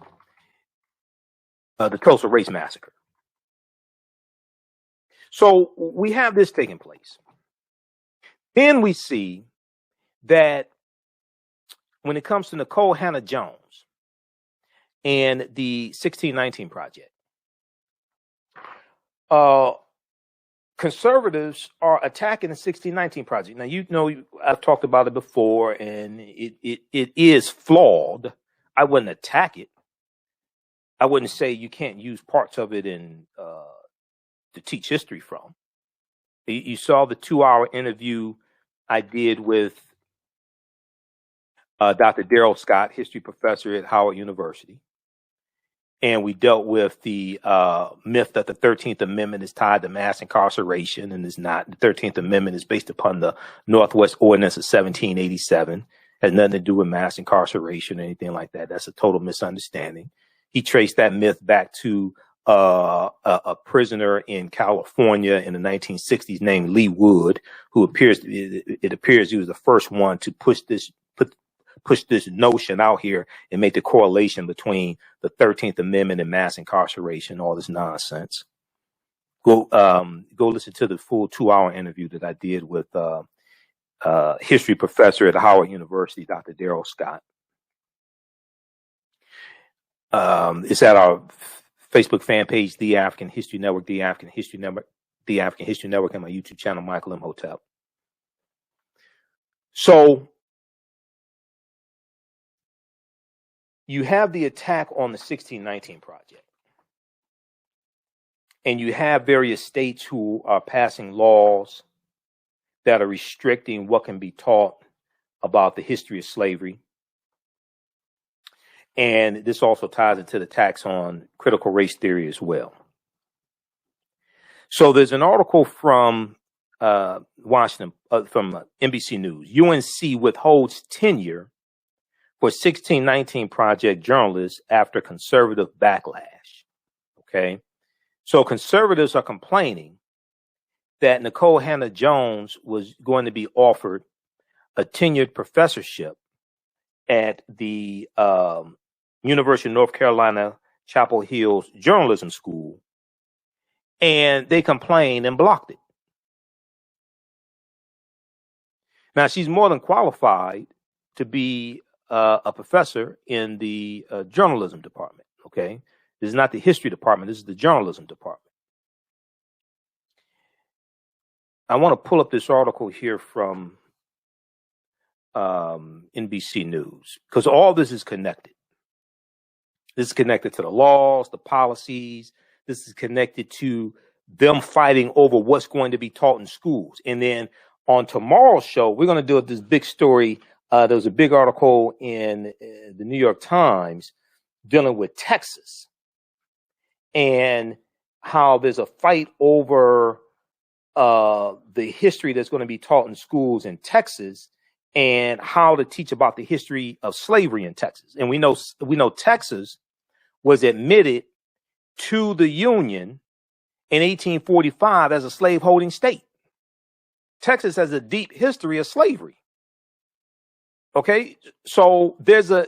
the Tulsa race massacre. So we have this taking place. Then we see that when it comes to Nikole Hannah-Jones and the 1619 Project, conservatives are attacking the 1619 Project. Now, you know, I've talked about it before, and it is flawed. I wouldn't attack it. I wouldn't say you can't use parts of it to teach history from. You saw the 2-hour interview I did with Dr. Darrell Scott, history professor at Howard University. And we dealt with the myth that the 13th Amendment is tied to mass incarceration, and is not. The 13th Amendment is based upon the Northwest Ordinance of 1787. Has nothing to do with mass incarceration or anything like that. That's a total misunderstanding. He traced that myth back to a prisoner in California in the 1960s named Lee Wood, who appears he was the first one to push this notion out here and make the correlation between the 13th Amendment and mass incarceration, all this nonsense. Go listen to the full 2-hour interview that I did with history professor at Howard University, Dr. Darrell Scott. It's at our Facebook fan page, The African History Network, The African History Network, and my YouTube channel, Michael Imhotep. So you have the attack on the 1619 Project, and you have various states who are passing laws that are restricting what can be taught about the history of slavery. And this also ties into the attacks on critical race theory as well. So there's an article from Washington, from NBC News. UNC withholds tenure for 1619 Project journalists after conservative backlash. Okay. So conservatives are complaining that Nikole Hannah-Jones was going to be offered a tenured professorship at the University of North Carolina, Chapel Hill's journalism school, and they complained and blocked it. Now, she's more than qualified to be a professor in the journalism department, okay? This is not the history department. This is the journalism department. I want to pull up this article here from NBC News, because all this is connected. This is connected to the laws, the policies. This is connected to them fighting over what's going to be taught in schools. And then on tomorrow's show, we're going to do this big story. There was a big article in the New York Times dealing with Texas and how there's a fight over the history that's going to be taught in schools in Texas and how to teach about the history of slavery in Texas. And we know Texas was admitted to the Union in 1845 as a slaveholding state. Texas has a deep history of slavery. Okay, so there's a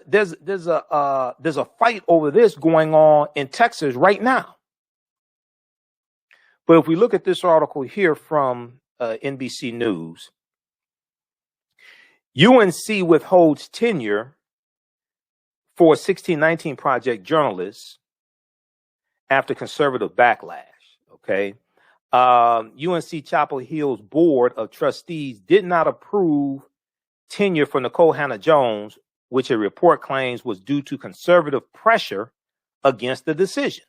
fight over this going on in Texas right now. But if we look at this article here from NBC News, UNC withholds tenure for 1619 Project journalists after conservative backlash. Okay, UNC Chapel Hill's Board of Trustees did not approve tenure for Nikole Hannah-Jones, which a report claims was due to conservative pressure against the decision.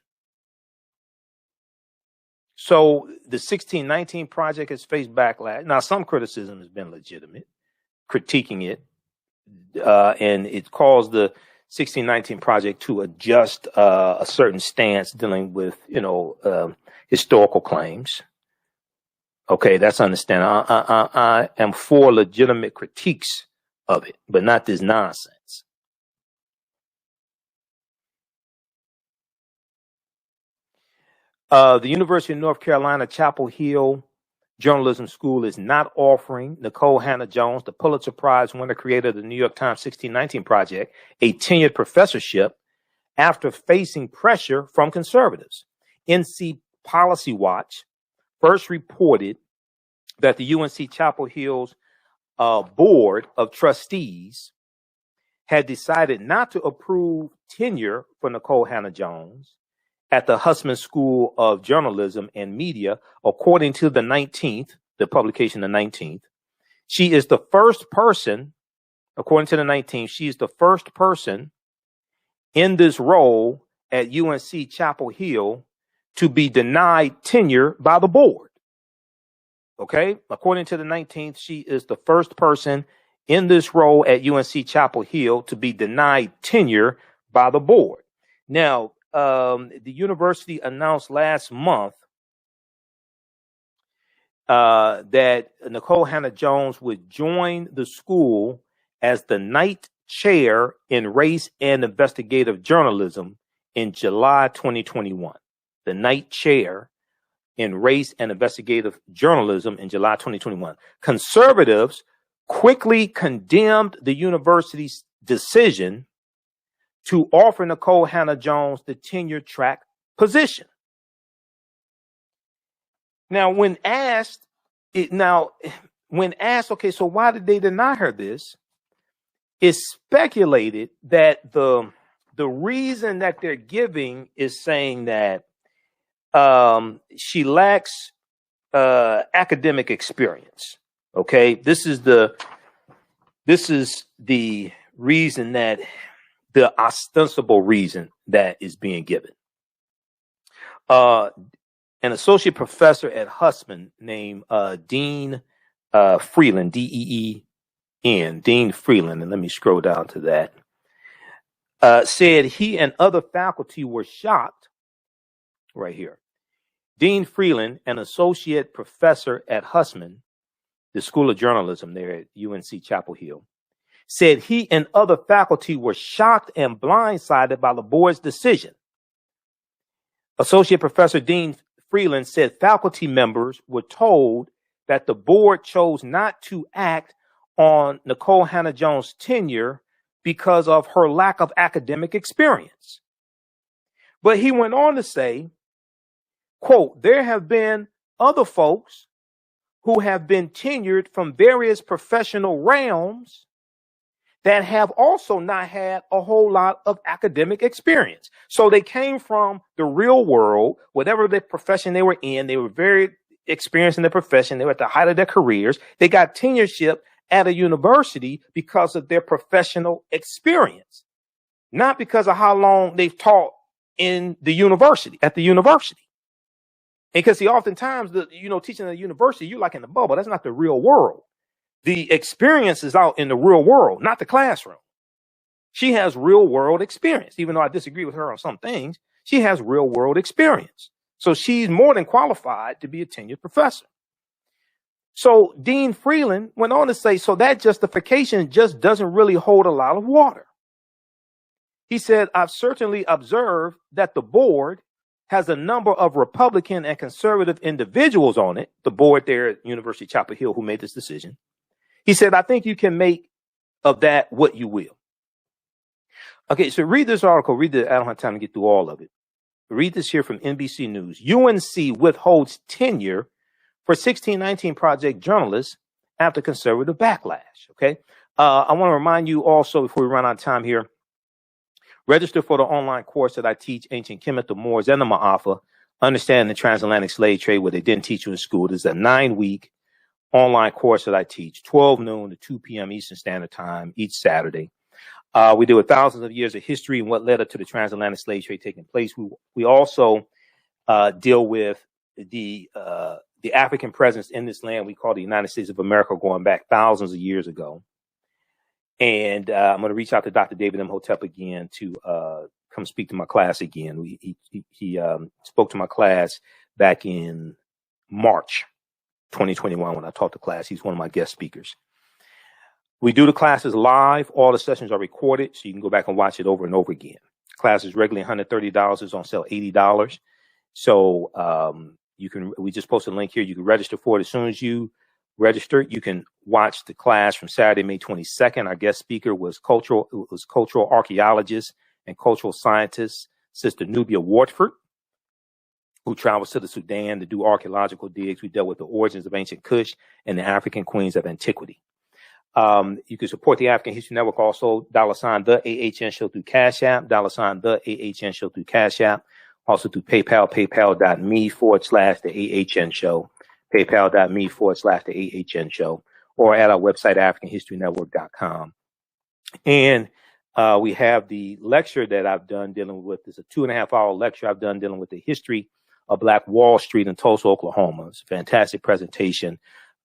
So the 1619 Project has faced backlash. Now, some criticism has been legitimate, critiquing it, and it caused the 1619 Project to adjust a certain stance dealing with, historical claims. Okay, that's understandable. I am for legitimate critiques of it, but not this nonsense. The University of North Carolina Chapel Hill Journalism School is not offering Nikole Hannah-Jones, the Pulitzer Prize winner, creator of the New York Times 1619 Project, a tenured professorship after facing pressure from conservatives. NC Policy Watch first reported that the UNC Chapel Hill's Board of Trustees had decided not to approve tenure for Nikole Hannah-Jones at the Hussman School of Journalism and Media, according to the 19th, the publication the 19th. She is the first person, according to the 19th, she is the first person in this role at UNC Chapel Hill to be denied tenure by the board. Okay, according to the 19th, she is the first person in this role at UNC Chapel Hill to be denied tenure by the board. Now, the university announced last month that Nikole Hannah-Jones would join the school as the Knight Chair in Race and Investigative Journalism in July 2021. The Knight Chair in Race and Investigative Journalism in July 2021. Conservatives quickly condemned the university's decision to offer Nikole Hannah-Jones the tenure track position. Now, when asked, okay, so why did they deny her this? It's speculated that the reason that they're giving is saying that she lacks academic experience. Okay, this is the reason, that the ostensible reason that is being given. An associate professor at Hussman named Dean Freeland, D-E-E-N, Dean Freeland, and let me scroll down to that, said he and other faculty were shocked, right here. Dean Freeland, an associate professor at Hussman, the School of Journalism there at UNC Chapel Hill, said he and other faculty were shocked and blindsided by the board's decision. Associate Professor Dean Freeland said faculty members were told that the board chose not to act on Nikole Hannah-Jones' tenure because of her lack of academic experience. But he went on to say, quote, there have been other folks who have been tenured from various professional realms that have also not had a whole lot of academic experience. So they came from the real world, whatever the profession they were in. They were very experienced in their profession. They were at the height of their careers. They got tenureship at a university because of their professional experience, not because of how long they've taught in the university, at the university. And because oftentimes, teaching at a university, you're like in the bubble. That's not the real world. The experience is out in the real world, not the classroom. She has real world experience. Even though I disagree with her on some things, she has real world experience. So she's more than qualified to be a tenured professor. So Dean Freeland went on to say, so that justification just doesn't really hold a lot of water. He said, I've certainly observed that the board has a number of Republican and conservative individuals on it, the board there at University of Chapel Hill who made this decision. He said, I think you can make of that what you will. Okay, so read this article. I don't have time to get through all of it. Read this here from NBC News. UNC withholds tenure for 1619 Project journalists after conservative backlash. Okay, I want to remind you also before we run out of time here, register for the online course that I teach, Ancient Kemet, the Moors, and the Maafa, Understanding the Transatlantic Slave Trade, what they didn't teach you in school. This is a 9-week online course that I teach, 12 noon to 2 p.m. Eastern Standard Time each Saturday. We deal with thousands of years of history and what led up to the transatlantic slave trade taking place. We also deal with the African presence in this land we call the United States of America, going back thousands of years ago. And I'm going to reach out to Dr. David Imhotep again to come speak to my class again. He spoke to my class back in March 2021 when I taught the class. He's one of my guest speakers. We do the classes live. All the sessions are recorded, so you can go back and watch it over and over again. Class is regularly $130. It's on sale $80. So we just posted a link here. You can register for it. As soon as you register, you can watch the class from Saturday, May 22nd. Our guest speaker was cultural archaeologist and cultural scientist, Sista Nubia Wardford, who travels to the Sudan to do archaeological digs. We dealt with the origins of ancient Kush and the African queens of Antiquity. You can support the African History Network also, $ TheAHNShow through Cash App, $ TheAHNShow through Cash App, also through PayPal, paypal.me/TheAHNShow, paypal.me/TheAHNShow, or at our website, AfricanHistoryNetwork.com. And we have the lecture that I've done dealing with. It's a 2.5-hour lecture I've done dealing with the history of Black Wall Street in Tulsa, Oklahoma. It's a fantastic presentation.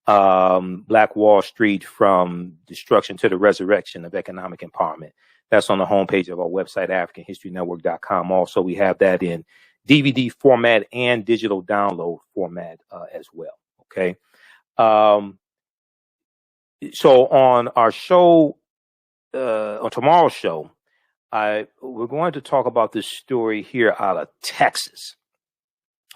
Black Wall Street from destruction to the resurrection of economic empowerment. That's on the homepage of our website, AfricanHistoryNetwork.com. Also, we have that in DVD format and digital download format as well. Okay. So on our show, on tomorrow's show, we're going to talk about this story here out of Texas.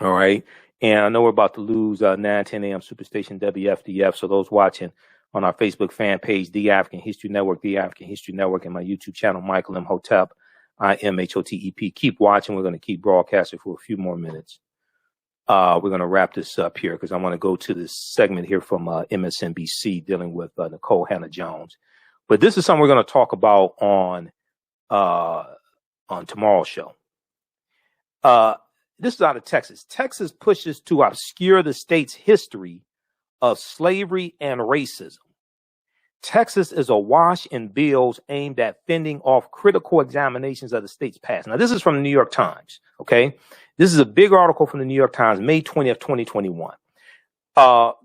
All right. And I know we're about to lose 9:10 a.m. Superstation WFDF. So those watching on our Facebook fan page, The African History Network, The African History Network, and my YouTube channel, Michael Imhotep, IMHOTEP. Keep watching. We're going to keep broadcasting for a few more minutes. We're going to wrap this up here because I want to go to this segment here from MSNBC dealing with Nikole Hannah-Jones. But this is something we're going to talk about on tomorrow's show. This is out of Texas. Texas pushes to obscure the state's history of slavery and racism. Texas is awash in bills aimed at fending off critical examinations of the state's past. Now, this is from the New York Times, okay? This is a big article from the New York Times, May 20th, 2021.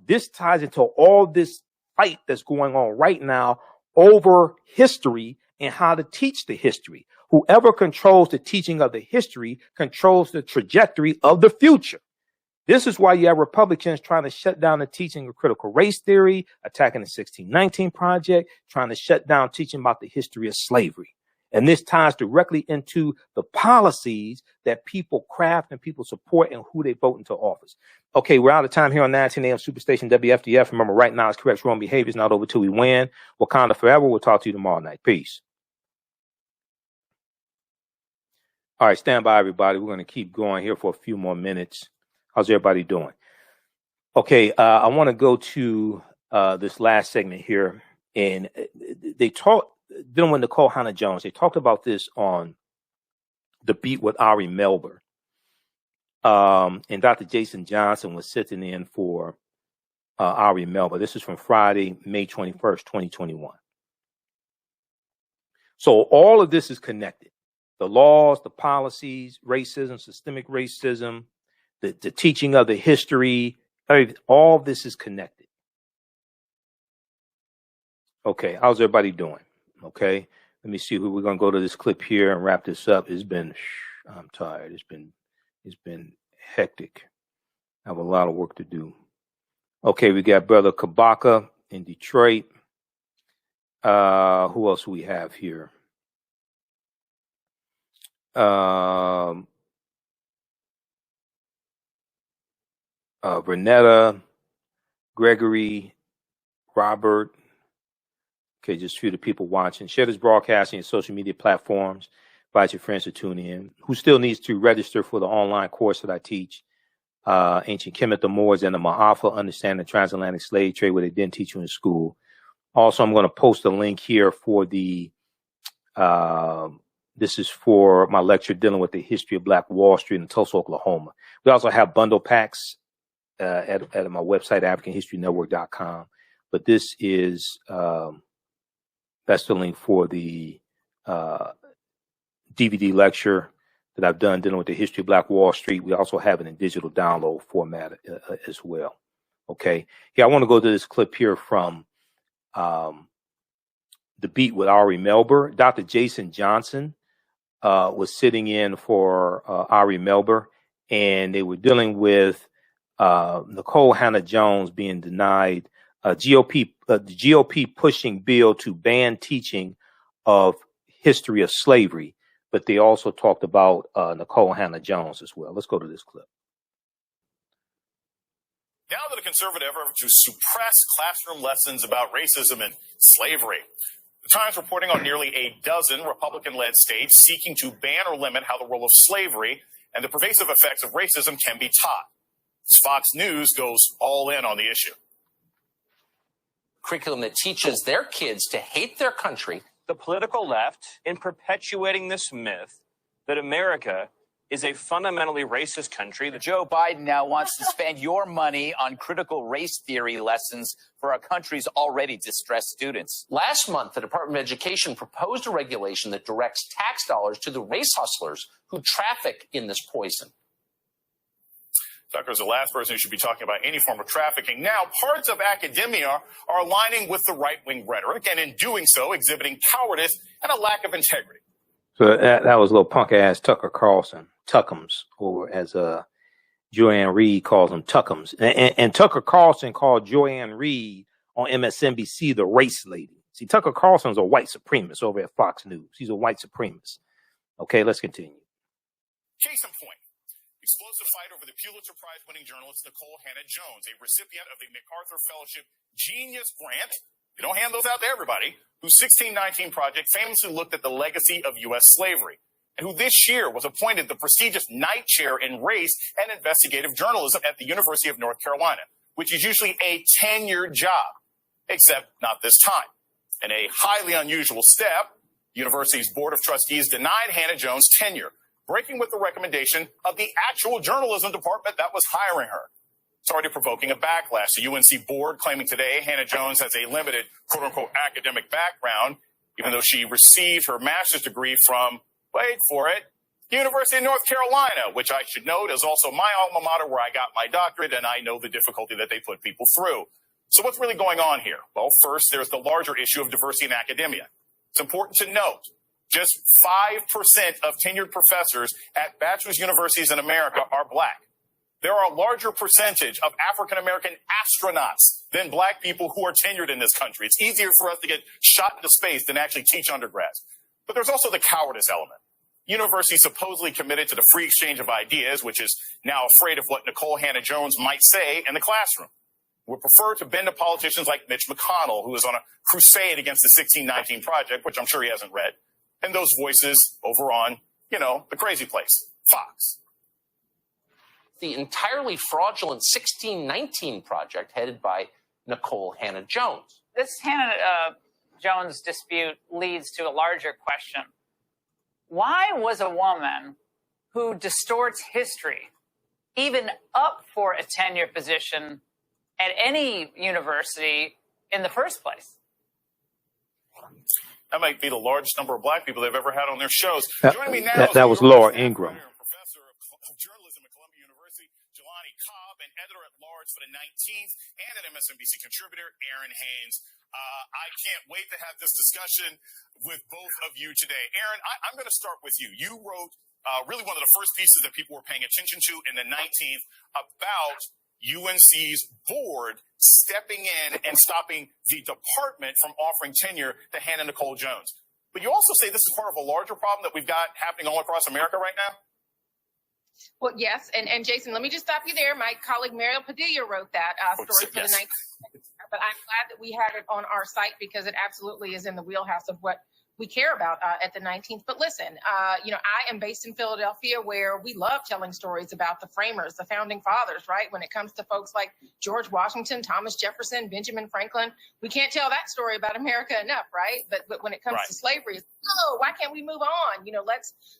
This ties into all this fight that's going on right now over history and how to teach the history. Whoever controls the teaching of the history controls the trajectory of the future. This is why you have Republicans trying to shut down the teaching of critical race theory, attacking the 1619 Project, trying to shut down teaching about the history of slavery. And this ties directly into the policies that people craft and people support and who they vote into office. Okay, we're out of time here on 9:10 a.m. Superstation WFDF. Remember, right now it's correct wrong behavior is not over till we win. Wakanda forever. We'll talk to you tomorrow night. Peace. All right, stand by, everybody. We're going to keep going here for a few more minutes. How's everybody doing? Okay, I want to go to this last segment here. And they talked, dealing with Nikole Hannah-Jones, they talked about this on The Beat with Ari Melber. And Dr. Jason Johnson was sitting in for Ari Melba. This is from Friday, May 21st, 2021. So all of this is connected. The laws, the policies, racism, systemic racism, the teaching of the history, all of this is connected. Okay, how's everybody doing? Okay, let me see who we're going to go to this clip here and wrap this up. I'm tired. It's been hectic. I have a lot of work to do. Okay, we got Brother Kabaka in Detroit. Who else do we have here? Renetta, Gregory, Robert. Okay, just a few of the people watching. Share this broadcasting on social media platforms. Invite your friends to tune in. Who still needs to register for the online course that I teach? Ancient Kemet, the Moors, and the Maafa, understand the transatlantic slave trade, where they didn't teach you in school. Also, I'm going to post a link here for the, this is for my lecture dealing with the history of Black Wall Street in Tulsa, Oklahoma. We also have bundle packs at my website, AfricanHistoryNetwork.com. But this is, that's the link for the DVD lecture that I've done dealing with the history of Black Wall Street. We also have it in digital download format as well. Okay. Yeah, I want to go to this clip here from The Beat with Ari Melber. Dr. Jason Johnson was sitting in for Ari Melber, and they were dealing with Nikole Hannah-Jones being denied the GOP pushing bill to ban teaching of history of slavery. But they also talked about Nikole Hannah-Jones as well. Let's go to this clip. Now that a conservative effort to suppress classroom lessons about racism and slavery. The Times reporting on nearly a dozen Republican-led states seeking to ban or limit how the role of slavery and the pervasive effects of racism can be taught. Fox News goes all in on the issue. Curriculum that teaches their kids to hate their country. The political left, in perpetuating this myth that America is a fundamentally racist country. Joe Biden now wants to spend your money on critical race theory lessons for our country's already distressed students. Last month, the Department of Education proposed a regulation that directs tax dollars to the race hustlers who traffic in this poison. Tucker is the last person who should be talking about any form of trafficking. Now, parts of academia are aligning with the right-wing rhetoric, and in doing so, exhibiting cowardice and a lack of integrity. So that was a little punk-ass Tucker Carlson, Tuckums, or as Joanne Reed calls them, Tuckums. And Tucker Carlson called Joanne Reed on MSNBC the race lady. See, Tucker Carlson's a white supremacist over at Fox News. He's a white supremacist. Okay, let's continue. Case in point. Explosive fight over the Pulitzer Prize-winning journalist Nikole Hannah-Jones, a recipient of the MacArthur Fellowship Genius Grant. You don't hand those out to everybody. Whose 1619 project famously looked at the legacy of U.S. slavery, and who this year was appointed the prestigious Knight Chair in Race and Investigative Journalism at the University of North Carolina, which is usually a tenured job, except not this time. In a highly unusual step, the university's Board of Trustees denied Hannah-Jones tenure, breaking with the recommendation of the actual journalism department that was hiring her. It's already provoking a backlash. The UNC board claiming today Hannah-Jones has a limited, quote-unquote, academic background, even though she received her master's degree from, wait for it, University of North Carolina, which I should note is also my alma mater where I got my doctorate, and I know the difficulty that they put people through. So what's really going on here? Well, first, there's the larger issue of diversity in academia. It's important to note just 5% of tenured professors at bachelor's universities in America are black. There are a larger percentage of African-American astronauts than black people who are tenured in this country. It's easier for us to get shot into space than actually teach undergrads. But there's also the cowardice element. Universities supposedly committed to the free exchange of ideas, which is now afraid of what Nikole Hannah-Jones might say in the classroom. Would prefer to bend to politicians like Mitch McConnell, who is on a crusade against the 1619 project, which I'm sure he hasn't read. And those voices over on, the crazy place, Fox. The entirely fraudulent 1619 project headed by Nikole Hannah-Jones. This Hannah-Jones dispute leads to a larger question. Why was a woman who distorts history even up for a tenure position at any university in the first place. That might be the largest number of black people they've ever had on their shows. Joining me now that was Laura Ingram. Professor of journalism at Columbia University, Jelani Cobb, and editor-at-large for the 19th, and an MSNBC contributor, Aaron Haynes. I can't wait to have this discussion with both of you today. Aaron, I'm going to start with you. You wrote really one of the first pieces that people were paying attention to in the 19th about UNC's board stepping in and stopping the department from offering tenure to Hannah Nikole Jones. But you also say this is part of a larger problem that we've got happening all across America right now? Well, yes. And Jason, let me just stop you there. My colleague Mariel Padilla wrote that story for the 19th. But I'm glad that we had it on our site because it absolutely is in the wheelhouse of what we care about at the 19th. But listen, I am based in Philadelphia where we love telling stories about the framers, the founding fathers, right? When it comes to folks like George Washington, Thomas Jefferson, Benjamin Franklin, we can't tell that story about America enough, right? But when it comes to slavery, why can't we move on?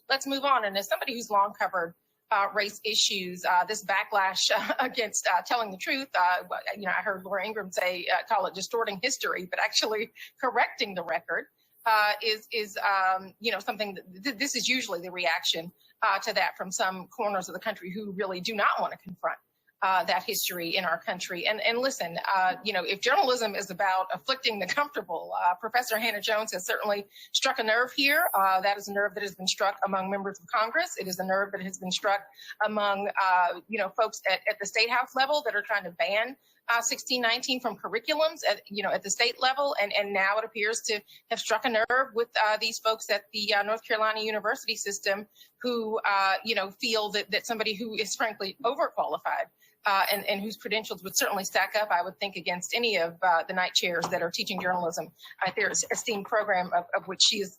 Let's move on. And as somebody who's long covered race issues, this backlash against telling the truth, I heard Laura Ingram call it distorting history, but actually correcting the record. Is something that this is usually the reaction to that from some corners of the country who really do not want to confront that history in our country. And listen, if journalism is about afflicting the comfortable, Professor Hannah-Jones has certainly struck a nerve here. That is a nerve that has been struck among members of Congress. It is a nerve that has been struck among, folks at the state house level that are trying to ban 1619 from curriculums at the state level. And now it appears to have struck a nerve with these folks at the North Carolina university system who, feel that somebody who is frankly overqualified and whose credentials would certainly stack up, I would think, against any of the night chairs that are teaching journalism at their esteemed program of which she is,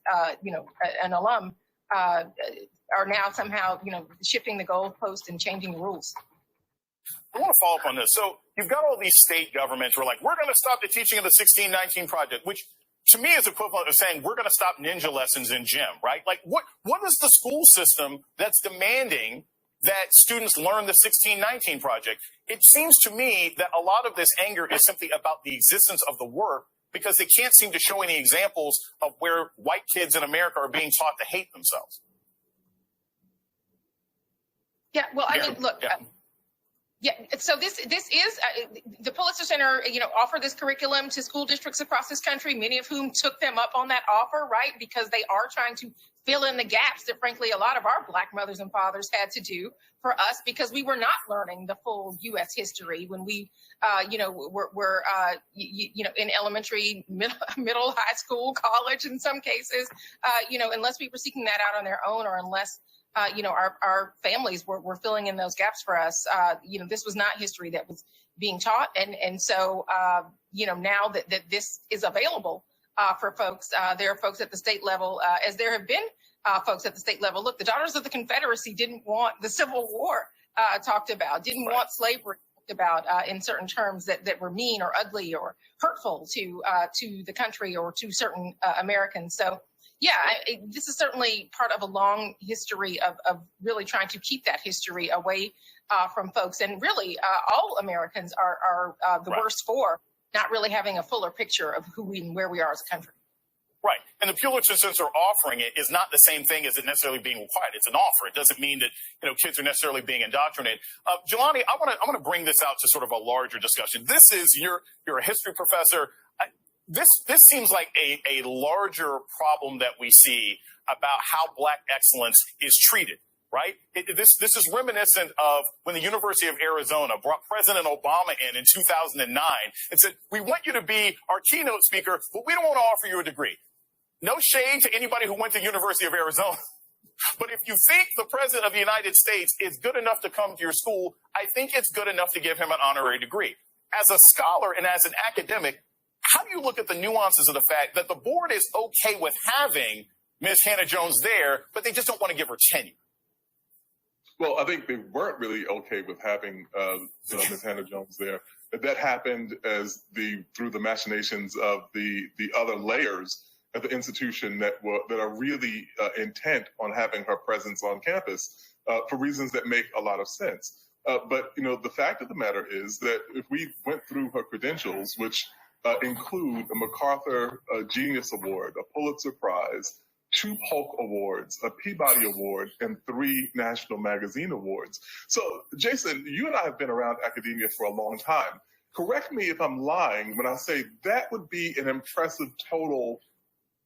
an alum, are now somehow, shifting the goalpost and changing the rules. I want to follow up on this. So you've got all these state governments who are like, we're going to stop the teaching of the 1619 project, which to me is equivalent of saying we're going to stop ninja lessons in gym, right? Like what is the school system that's demanding that students learn the 1619 project? It seems to me that a lot of this anger is simply about the existence of the work because they can't seem to show any examples of where white kids in America are being taught to hate themselves. Yeah, well, I mean, look. Yeah, so this is the Pulitzer Center, offer this curriculum to school districts across this country, many of whom took them up on that offer, right? Because they are trying to fill in the gaps that, frankly, a lot of our Black mothers and fathers had to do for us because we were not learning the full U.S. history when we, were in elementary, middle, high school, college in some cases, unless we were seeking that out on their own or unless our families were filling in those gaps for us. This was not history that was being taught. And so, now that this is available for folks, there are folks at the state level, as there have been folks at the state level. Look, the Daughters of the Confederacy didn't want the Civil War talked about, didn't want slavery talked about in certain terms that were mean or ugly or hurtful to the country or to certain Americans. So, yeah, this is certainly part of a long history of really trying to keep that history away from folks. And really, all Americans are the worst for not really having a fuller picture of who we and where we are as a country. Right. And the Pulitzer Center offering it is not the same thing as it necessarily being required. It's an offer. It doesn't mean that, kids are necessarily being indoctrinated. Jelani, I want to bring this out to sort of a larger discussion. This is, you're a history professor. This seems like a larger problem that we see about how Black excellence is treated, right? This is reminiscent of when the University of Arizona brought President Obama in 2009 and said, we want you to be our keynote speaker, but we don't want to offer you a degree. No shade to anybody who went to University of Arizona. But if you think the President of the United States is good enough to come to your school, I think it's good enough to give him an honorary degree. As a scholar and as an academic, how do you look at the nuances of the fact that the board is okay with having Ms. Hannah-Jones there, but they just don't want to give her tenure? Well, I think they weren't really okay with having Ms. Hannah-Jones there. That happened through the machinations of the other layers at the institution that are really intent on having her presence on campus for reasons that make a lot of sense. But, the fact of the matter is that if we went through her credentials, which include a MacArthur Genius Award, a Pulitzer Prize, 2 Polk Awards, a Peabody Award, and 3 National Magazine Awards. So, Jason, you and I have been around academia for a long time. Correct me if I'm lying when I say that would be an impressive total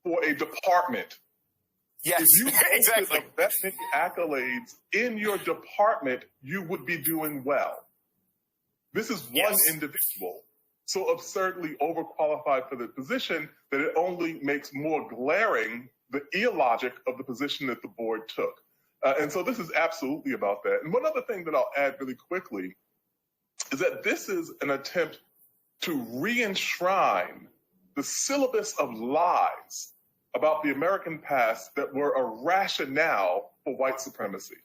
for a department. Yes, if you exactly. That many accolades in your department, you would be doing well. This is one individual, so absurdly overqualified for the position that it only makes more glaring the illogic of the position that the board took. And so this is absolutely about that. And one other thing that I'll add really quickly is that this is an attempt to re-enshrine the syllabus of lies about the American past that were a rationale for white supremacy.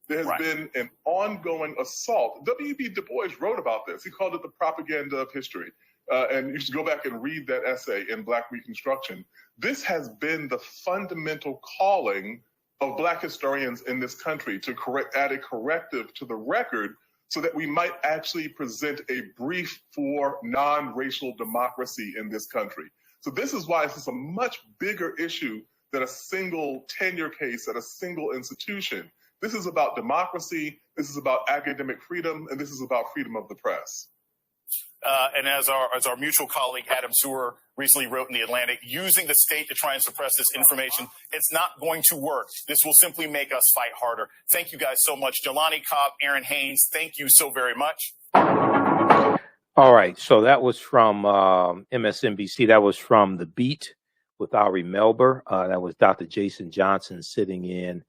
There has been an ongoing assault. W.E.B. Du Bois wrote about this. He called it the propaganda of history. And you should go back and read that essay in Black Reconstruction. This has been the fundamental calling of Black historians in this country to add a corrective to the record so that we might actually present a brief for non-racial democracy in this country. So this is why this is a much bigger issue than a single tenure case at a single institution. This is about democracy, this is about academic freedom, and this is about freedom of the press. And as our mutual colleague Adam Sewer recently wrote in The Atlantic, using the state to try and suppress this information, it's not going to work. This will simply make us fight harder. Thank you guys so much. Jelani Cobb, Aaron Haynes, thank you so very much. All right. So that was from MSNBC. That was from The Beat with Ari Melber. That was Dr. Jason Johnson sitting in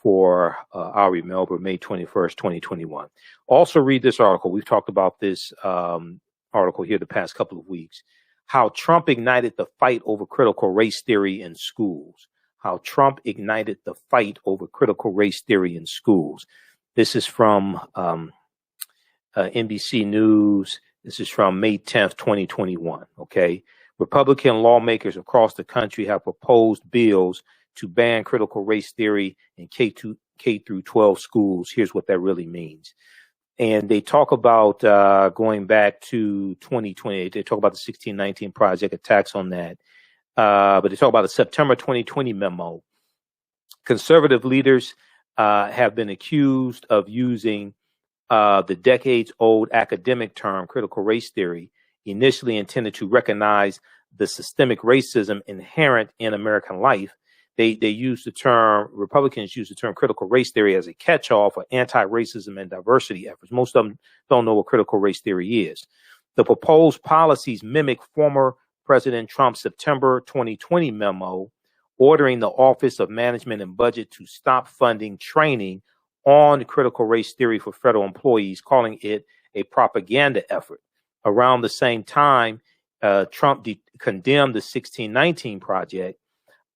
for Ari Melber, May 21st, 2021. Also read this article. We've talked about this article here the past couple of weeks. How Trump ignited the fight over critical race theory in schools. How Trump ignited the fight over critical race theory in schools. This is from NBC News. This is from May 10th, 2021. Okay. Republican lawmakers across the country have proposed bills to ban critical race theory in K through 12 schools. Here's what that really means. And they talk about going back to 2020. They talk about the 1619 Project, attacks on that. But they talk about the September 2020 memo. Conservative leaders have been accused of using the decades-old academic term critical race theory, initially intended to recognize the systemic racism inherent in American life. They use the term, Republicans use the term critical race theory as a catch-all for anti-racism and diversity efforts. Most of them don't know what critical race theory is. The proposed policies mimic former President Trump's September 2020 memo ordering the Office of Management and Budget to stop funding training on critical race theory for federal employees, calling it a propaganda effort. Around the same time, Trump condemned the 1619 Project,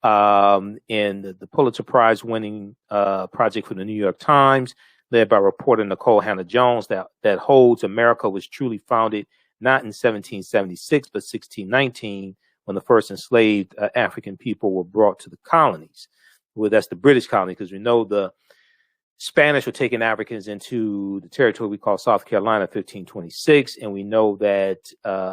and the Pulitzer Prize winning project for the New York Times, led by reporter Nikole Hannah-Jones, that holds America was truly founded not in 1776, but 1619, when the first enslaved African people were brought to the colonies. Well, that's the British colony, because we know the Spanish were taking Africans into the territory we call South Carolina in 1526, and we know that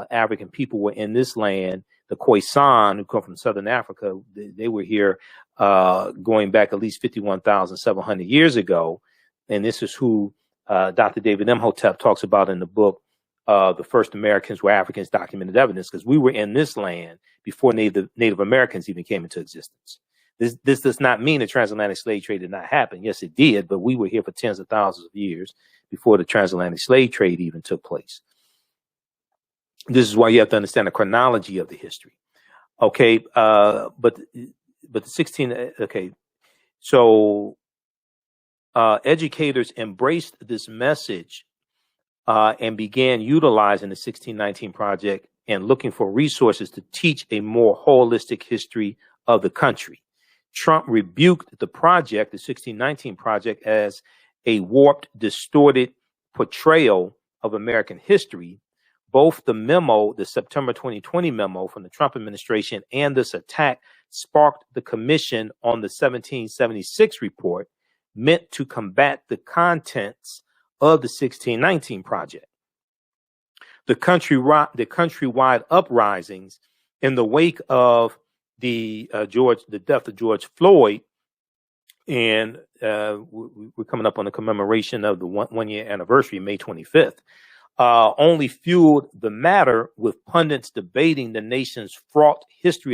African people were in this land. The Khoisan, who come from Southern Africa, they were here going back at least 51,700 years ago. And this is who Dr. David Imhotep talks about in the book, The First Americans Were Africans, Documented Evidence, because we were in this land before Native Americans even came into existence. This does not mean the transatlantic slave trade did not happen. Yes, it did, but we were here for tens of thousands of years before the transatlantic slave trade even took place. This is why you have to understand the chronology of the history. Okay, but the 16, okay, so educators embraced this message and began utilizing the 1619 Project and looking for resources to teach a more holistic history of the country. Trump rebuked the project, the 1619 Project, as a warped, distorted portrayal of American history. Both the memo, the September 2020 memo from the Trump administration, and this attack sparked the commission on the 1776 report, meant to combat the contents of the 1619 Project. The countrywide uprisings in the wake of the death of George Floyd, and we're coming up on the commemoration of the one-year anniversary, May 25th, only fueled the matter, with pundits debating the nation's fraught history of